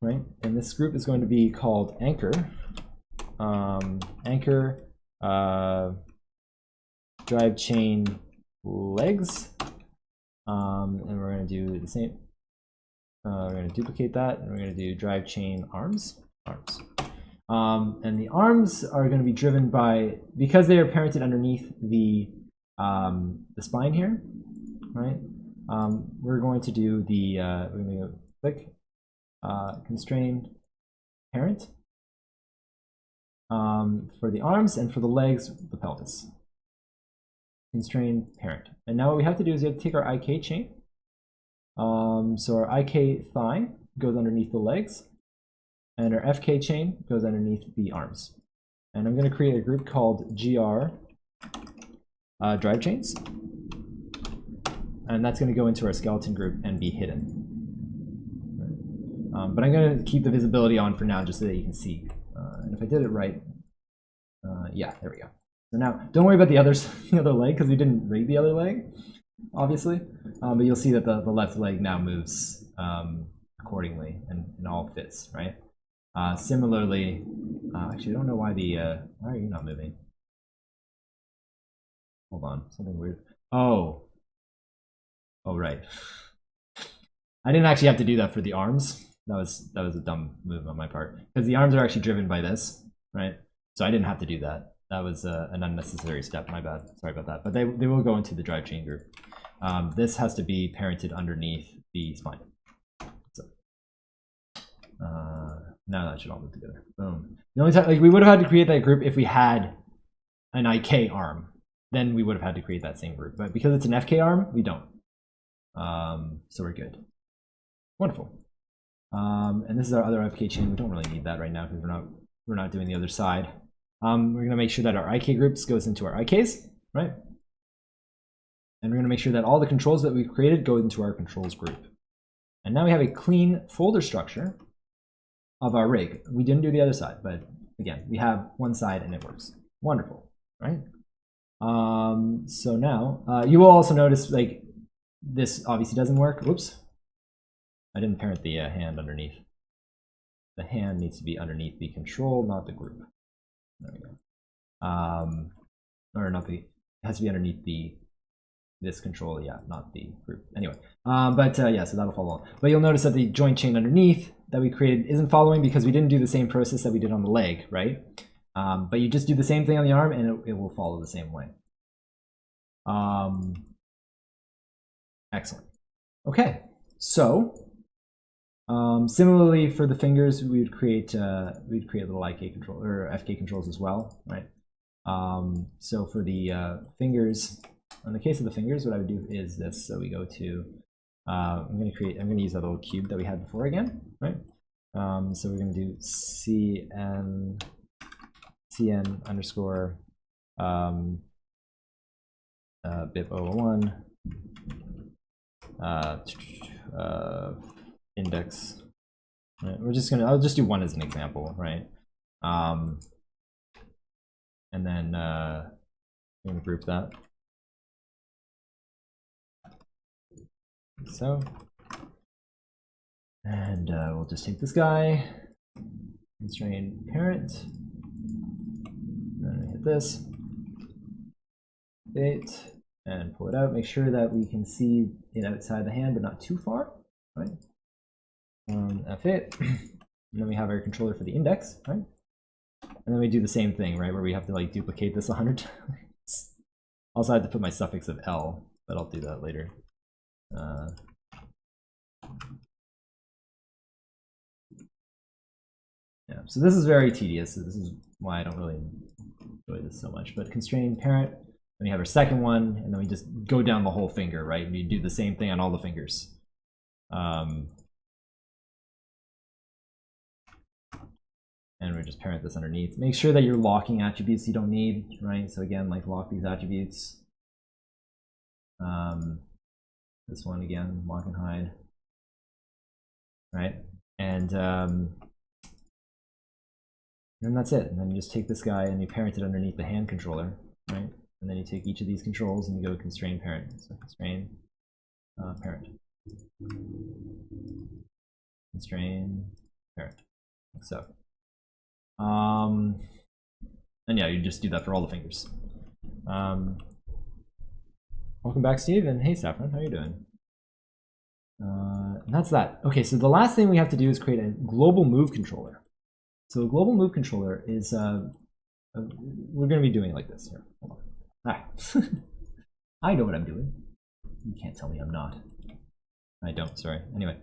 right? And this group is going to be called anchor. Anchor drive chain legs. And we're going to do the same. We're going to duplicate that, and we're going to do drive chain arms. And the arms are going to be driven by, because they are parented underneath the spine here, right? We're going to do the we're going to go click constrained parent for the arms, and for the legs, the pelvis. Constrained parent. And now what we have to do is we have to take our IK chain. So our IK thigh goes underneath the legs, and our FK chain goes underneath the arms. And I'm going to create a group called GR drive chains. and that's going to go into our skeleton group and be hidden. But I'm going to keep the visibility on for now just so that you can see. And if I did it right, yeah, there we go. So now, don't worry about the other leg because we didn't rig the other leg, obviously. But you'll see that the left leg now moves accordingly and all fits, right? Similarly, actually, I don't know why why are you not moving? Hold on, something weird. Oh, right. I didn't actually have to do that for the arms. That was a dumb move on my part because the arms are actually driven by this, right? So I didn't have to do that. That was an unnecessary step. My bad. Sorry about that. But they will go into the drive chain group. This has to be parented underneath the spine. So now that should all move together. Boom. The only time, like, we would have had to create that group if we had an IK arm. Then we would have had to create that same group. But because it's an FK arm, we don't. So we're good. Wonderful. And this is our other FK chain. We don't really need that right now because we're not doing the other side. We're going to make sure that our IK groups goes into our IKs, right? And we're going to make sure that all the controls that we've created go into our controls group. And now we have a clean folder structure of our rig. We didn't do the other side, but again, we have one side and it works. Wonderful, right? So now you will also notice, like, this obviously doesn't work. Whoops. I didn't parent the hand underneath. The hand needs to be underneath the control, not the group. There we go. Or not the, it has to be underneath this control, yeah, not the group. Anyway, yeah, so that'll follow. But you'll notice that the joint chain underneath that we created isn't following because we didn't do the same process that we did on the leg, right? But you just do the same thing on the arm and it will follow the same way. Excellent. Okay, so similarly for the fingers, we would create little IK control or FK controls as well, right? So for the fingers, in the case of the fingers, what I would do is this. So we go to I'm going to use that little cube that we had before again, right? So we're going to do cn underscore bip001 index. Right? I'll just do one as an example, right? And then I'm going to group that. So, and we'll just take this guy, constrain parent, then hit this, date, and pull it out. Make sure that we can see it outside the hand, but not too far, right? F8, and then we have our controller for the index, right? And then we do the same thing, right, where we have to like duplicate this 100 times. Also, I have to put my suffix of L, but I'll do that later. Yeah, so this is very tedious. So this is why I don't really enjoy this so much. But constrain parent, then we have our second one, and then we just go down the whole finger, right? We do the same thing on all the fingers. And we just parent this underneath. Make sure that you're locking attributes you don't need, right? So again, like lock these attributes. This one again, lock and hide, right? And that's it. And then you just take this guy and you parent it underneath the hand controller, right? And then you take each of these controls and you go constrain parent. So constrain parent. Constrain parent. Like so. And yeah, you just do that for all the fingers. Welcome back, Steve, and hey, Saffron, how are you doing? And that's that. Okay, so the last thing we have to do is create a global move controller. So a global move controller is, we're going to be doing it like this here. Hold on. Ah. I know what I'm doing. You can't tell me I'm not. I don't, sorry. Anyway,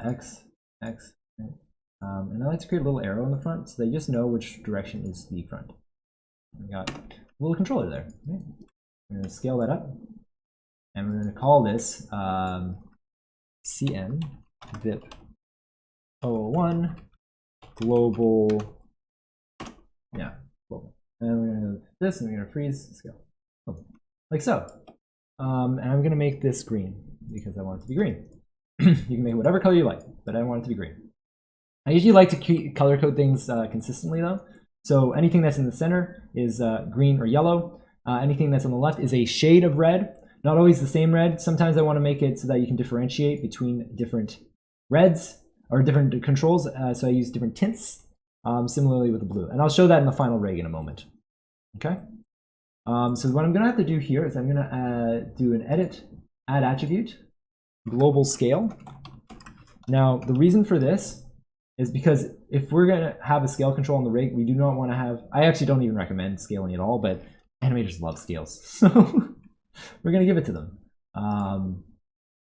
X, X, right? And I like to create a little arrow in the front so they just know which direction is the front. We got a little controller there. Right? We're going to scale that up. And we're going to call this cn vip 001 global, yeah, global. And we're going to do this, and we're going to freeze scale, like so. And I'm going to make this green. because I want it to be green. You can make it whatever color you like, but I want it to be green. I usually like to color code things consistently though. So anything that's in the center is green or yellow. Anything that's on the left is a shade of red. Not always the same red. Sometimes I want to make it so that you can differentiate between different reds or different controls. So I use different tints, similarly with the blue. And I'll show that in the final rig in a moment. Okay. So what I'm going to have to do here is I'm going to do an edit, add attribute, global scale. Now, the reason for this is because if we're going to have a scale control on the rig, we do not want to have, I actually don't even recommend scaling at all, but animators love scales. So we're going to give it to them.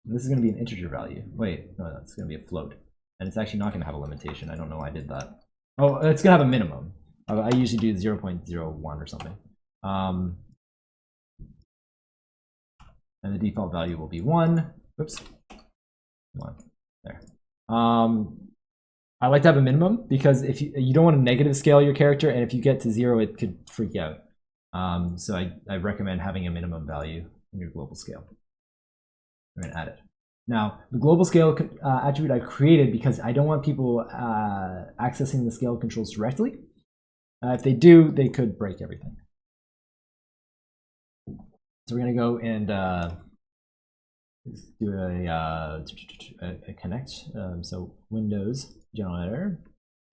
This is going to be an integer value. Wait, no, that's going to be a float. And it's actually not going to have a limitation. I don't know why I did that. Oh, it's going to have a minimum. I usually do 0.01 or something. And the default value will be 1. Oops. 1. There. I like to have a minimum because if you don't want to negative scale your character, and if you get to 0, it could freak you out. So I recommend having a minimum value in your global scale. I'm going to add it. Now, the global scale attribute I created because I don't want people accessing the scale controls directly. If they do, they could break everything. So we're going to go and do a connect. So Windows General Editor,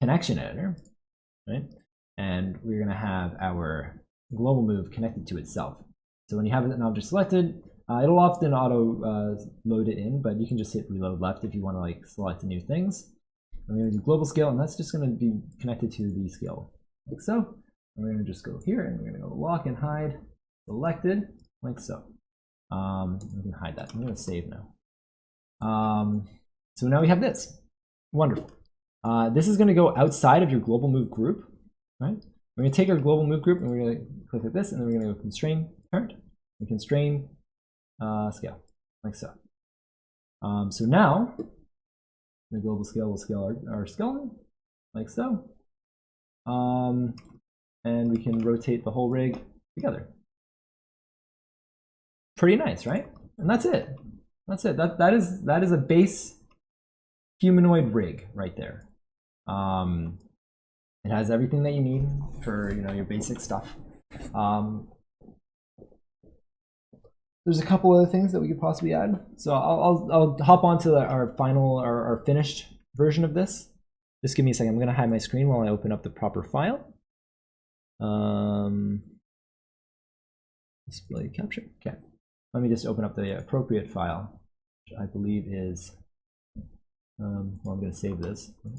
Connection Editor, right? And we're going to have our global move connected to itself. So when you have an object selected, it'll often auto load it in, but you can just hit reload left if you want to like select new things. I'm going to do global scale, and that's just going to be connected to the scale, like so. And we're going to just go here, and we're going to go lock and hide selected, like so. We can hide that. I'm going to save now. So now we have this. Wonderful. This is going to go outside of your global move group, right? We're going to take our global move group and we're going to click like this, and then we're going to go constrain parent and constrain scale, like so. So now the global scale will scale our skeleton, like so. And we can rotate the whole rig together. Pretty nice, right? And that's it. That's it. That is a base humanoid rig right there. It has everything that you need for your basic stuff. There's a couple other things that we could possibly add. So I'll hop onto our final our finished version of this. Just give me a second. I'm going to hide my screen while I open up the proper file. Display capture. Okay. Let me just open up the appropriate file, which I believe is. Well, I'm going to save this. And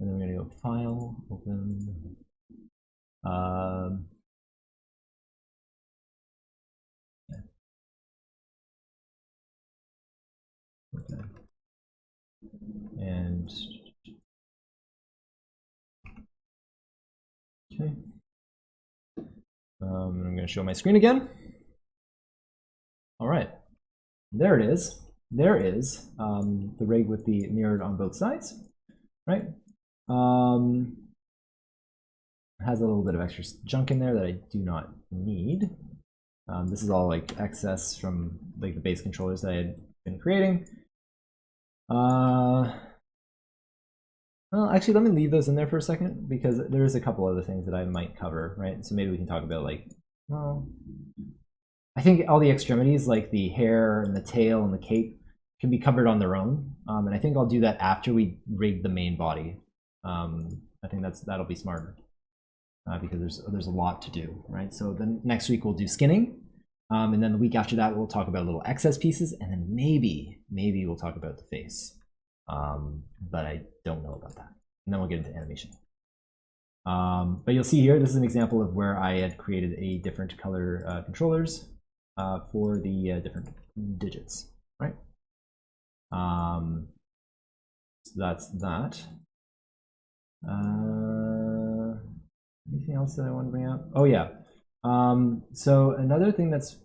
then we're going to go File, Open. Okay. And okay. I'm going to show my screen again. All right. There it is. There is the rig with the mirrored on both sides, right? It has a little bit of extra junk in there that I do not need. This is all like excess from like the base controllers that I had been creating. Well, actually, let me leave those in there for a second because there's a couple other things that I might cover, right? So maybe we can talk about like, well, I think all the extremities like the hair and the tail and the cape can be covered on their own. And I think I'll do that after we rig the main body. I think that'll be smarter because there's a lot to do, right? So then next week we'll do skinning. And then the week after that, we'll talk about little excess pieces. And then maybe we'll talk about the face. But I don't know about that. And then we'll get into animation. But you'll see here, this is an example of where I had created a different color controllers for the different digits, right? So that's that. Anything else that I want to bring up? Oh yeah. So another thing that's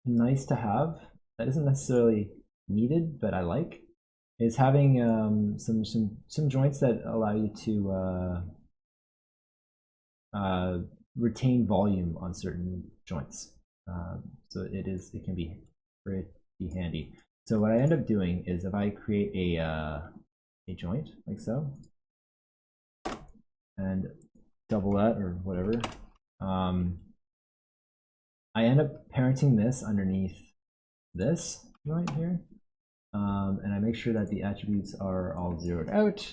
nice to have that isn't necessarily needed, but I like, is having some joints that allow you to retain volume on certain joints. So it can be pretty handy. So what I end up doing is if I create a joint like so, and double that or whatever, I end up parenting this underneath this joint here, and I make sure that the attributes are all zeroed out.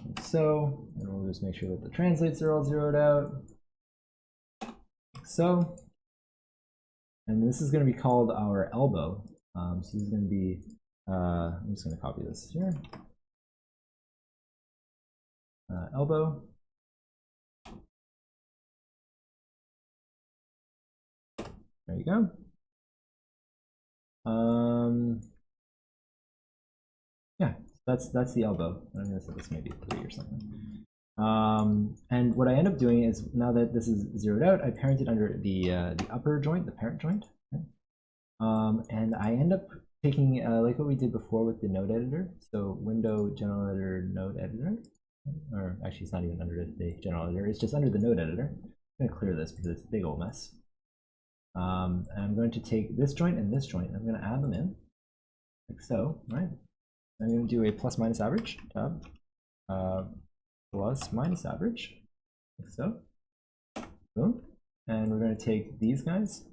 Like so, and we'll just make sure that the translates are all zeroed out. Like so. And this is going to be called our elbow. So this is going to be, I'm just going to copy this here. Elbow. There you go. Yeah, that's the elbow. I'm going to set this maybe 3 or something. And what I end up doing is, now that this is zeroed out, I parent it under the upper joint, the parent joint. Okay? And I end up taking, like what we did before with the node editor, so window general editor node editor, or actually it's not even under the general editor, it's just under the node editor. I'm going to clear this because it's a big old mess. And I'm going to take this joint and this joint, and I'm going to add them in, like so, right? I'm going to do a plus minus average tab. Plus minus average, like so. Boom. And we're going to take these guys,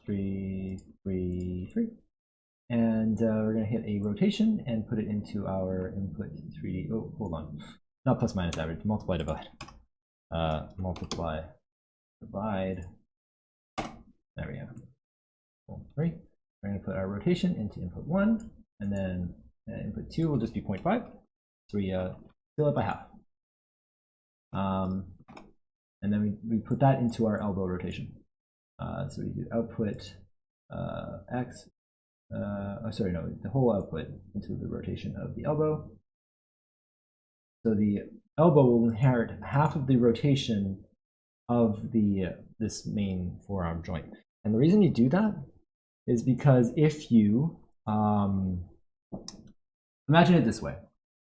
3, 3, 3. And we're going to hit a rotation and put it into our input 3D. Oh, hold on. Not plus minus average, multiply, divide. Multiply, divide. There we go. 3. We're going to put our rotation into input 1, and then input 2 will just be 0.5. So we fill it by half. And then we put that into our elbow rotation. So we do output x, oh sorry, no, the whole output into the rotation of the elbow. So the elbow will inherit half of the rotation of this main forearm joint. And the reason you do that is because if you, imagine it this way.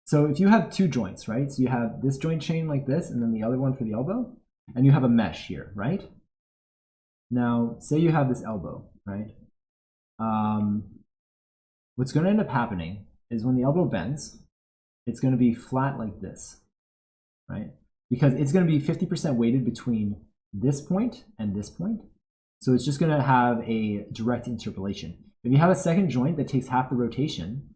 So if you have 2 joints, right? So you have this joint chain like this, and then the other one for the elbow, and you have a mesh here, right? Now, say you have this elbow, right? What's going to end up happening is when the elbow bends, it's going to be flat like this, right? Because it's going to be 50% weighted between this point and this point. So it's just going to have a direct interpolation. If you have a second joint that takes half the rotation,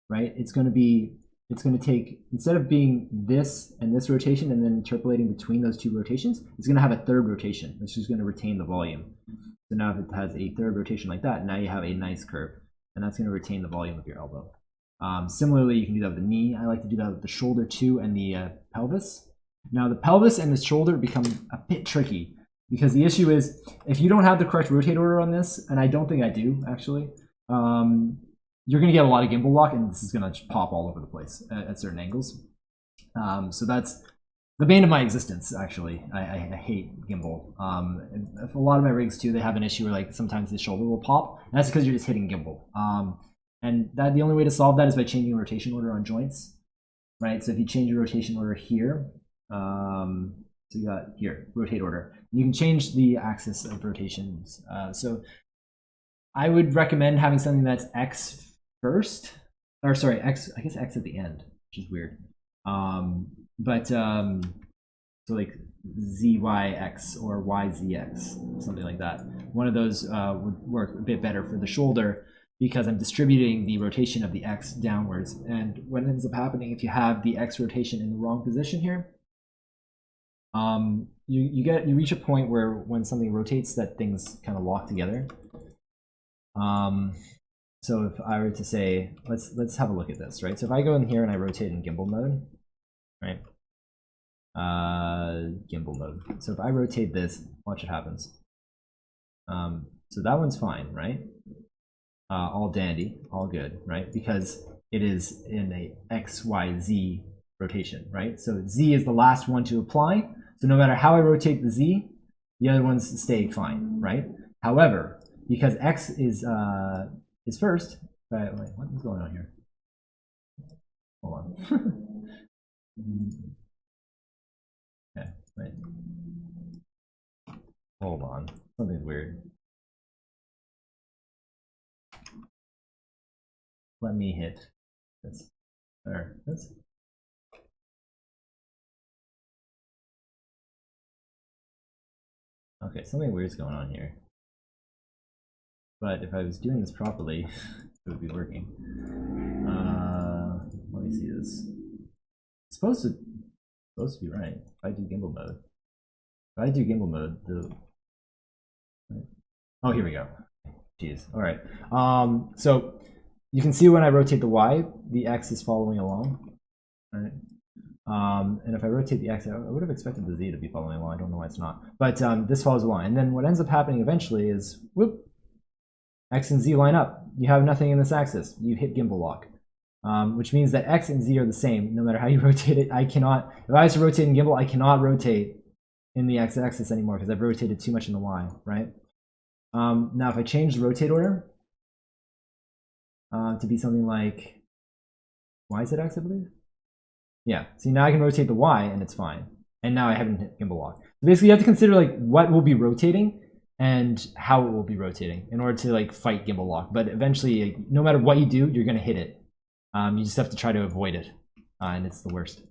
right? It's going to take, instead of being this and this rotation and then interpolating between those 2 rotations, it's going to have a third rotation, which is going to retain the volume. So now if it has a third rotation like that, now you have a nice curve, and that's going to retain the volume of your elbow. Similarly, you can do that with the knee. I like to do that with the shoulder too, and the pelvis. Now the pelvis and the shoulder become a bit tricky, because the issue is, if you don't have the correct rotate order on this, and I don't think I do actually, you're going to get a lot of gimbal lock, and this is going to just pop all over the place at certain angles. So that's the bane of my existence, actually. I hate gimbal. And a lot of my rigs, too, they have an issue where like sometimes the shoulder will pop, and that's because you're just hitting gimbal. And the only way to solve that is by changing rotation order on joints, right? So if you change your rotation order here, so you got here, rotate order. You can change the axis of rotations. So I would recommend having something that's X first, or sorry, X, I guess X at the end, which is weird. So like ZYX or YZX, something like that. One of those would work a bit better for the shoulder, because I'm distributing the rotation of the X downwards. And what ends up happening if you have the X rotation in the wrong position here, you reach a point where when something rotates, that things kind of lock together. So if I were to say, let's have a look at this, right? So if I go in here and I rotate in gimbal mode, right? Gimbal mode. So if I rotate this, watch what happens. So that one's fine, right? All dandy, all good, right? Because it is in a XYZ rotation, right? So Z is the last one to apply. So no matter how I rotate the Z, the other ones stay fine, right? However, because X is first, wait, what's going on here? Hold on. Okay, wait. Hold on, something's weird. let me hit this or this. Okay, something weird's going on here. But if I was doing this properly, it would be working. Let me see this. It's supposed to be right. If I do gimbal mode. If I do gimbal mode, oh, here we go. Jeez. All right. So you can see when I rotate the Y, the X is following along. All right. And if I rotate the X, I would have expected the Z to be following along. I don't know why it's not. But this follows along. And then what ends up happening eventually is, whoop, X and Z line up. You have nothing in this axis. You hit gimbal lock. Which means that X and Z are the same no matter how you rotate it. I cannot, if I was to rotate in gimbal, I cannot rotate in the X axis anymore because I've rotated too much in the Y, right? Now if I change the rotate order to be something like YZX, I believe. Yeah, see now I can rotate the Y and it's fine. And now I haven't hit gimbal lock. So basically you have to consider like what will be rotating and how it will be rotating in order to like fight gimbal lock. But eventually, no matter what you do, you're gonna hit it. You just have to try to avoid it, and it's the worst.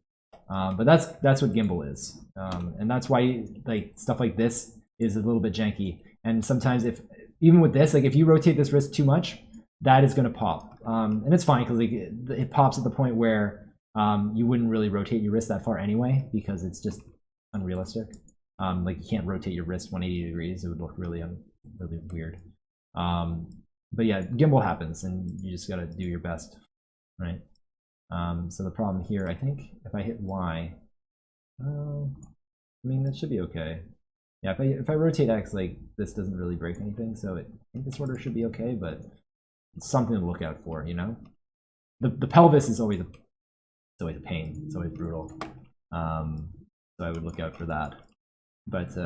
But that's what gimbal is, and that's why like stuff like this is a little bit janky. And sometimes, if even with this, like if you rotate this wrist too much, that is going to pop, and it's fine because like it pops at the point where you wouldn't really rotate your wrist that far anyway because it's just unrealistic. Like you can't rotate your wrist 180 degrees; it would look really really weird. But yeah, gimbal happens, and you just got to do your best. Right. So the problem here, I think, if I hit Y, I mean that should be okay. Yeah, if I rotate X, like this doesn't really break anything, so I think this order should be okay. But it's something to look out for, you know. The pelvis is always a pain. It's always brutal. So I would look out for that. But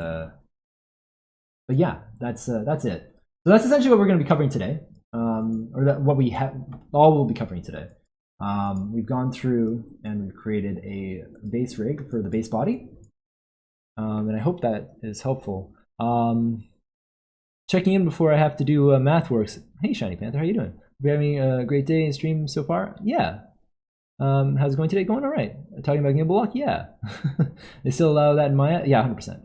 yeah, that's it. So that's essentially what we're going to be covering today, or that what we have all we'll be covering today. We've gone through and we've created a base rig for the base body, and I hope that is helpful. Checking in before I have to do MathWorks. Hey, Shiny Panther, how you doing? We having a great day and stream so far? Yeah. How's it going today? Going all right. Talking about gimbal lock? Yeah. They still allow that in Maya? Yeah, 100%.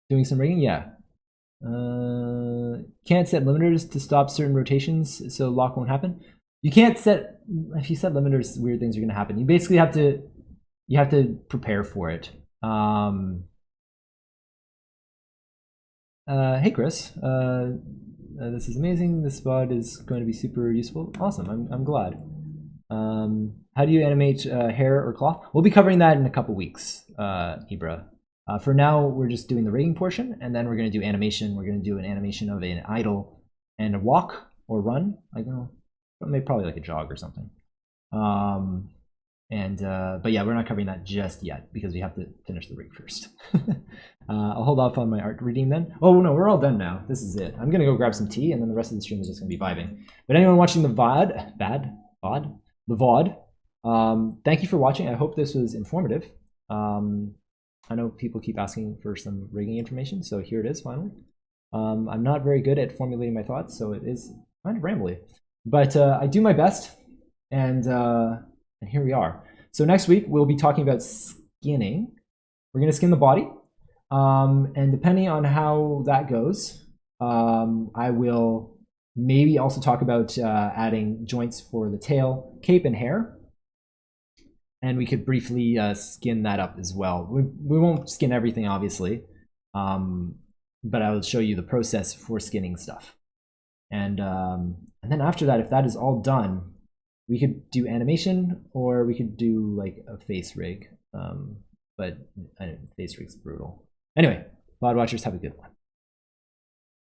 Doing some rigging? Yeah. Can't set limiters to stop certain rotations so lock won't happen. You can't set, if you set limiters, weird things are going to happen. You basically have to prepare for it. Hey Chris, this is amazing. This VOD is going to be super useful. Awesome, I'm glad. How do you animate hair or cloth? We'll be covering that in a couple weeks, Ibra. For now, we're just doing the rigging portion, and then we're going to do animation. We're going to do an animation of an idle and a walk or run. I don't know. Maybe probably like a jog or something. But yeah, we're not covering that just yet because we have to finish the rig first. I'll hold off on my art reading then. Oh no, we're all done now. This is it. I'm gonna go grab some tea and then the rest of the stream is just gonna be vibing. But anyone watching the VOD, thank you for watching. I hope this was informative. I know people keep asking for some rigging information, so here it is finally. I'm not very good at formulating my thoughts, so it is kind of rambly. But I do my best, and here we are. So next week, we'll be talking about skinning. We're going to skin the body, and depending on how that goes, I will maybe also talk about adding joints for the tail, cape, and hair. And we could briefly skin that up as well. We won't skin everything, obviously, but I will show you the process for skinning stuff. And then after that, if that is all done, we could do animation or we could do like a face rig. But face rig's brutal. Anyway, VOD watchers, have a good one.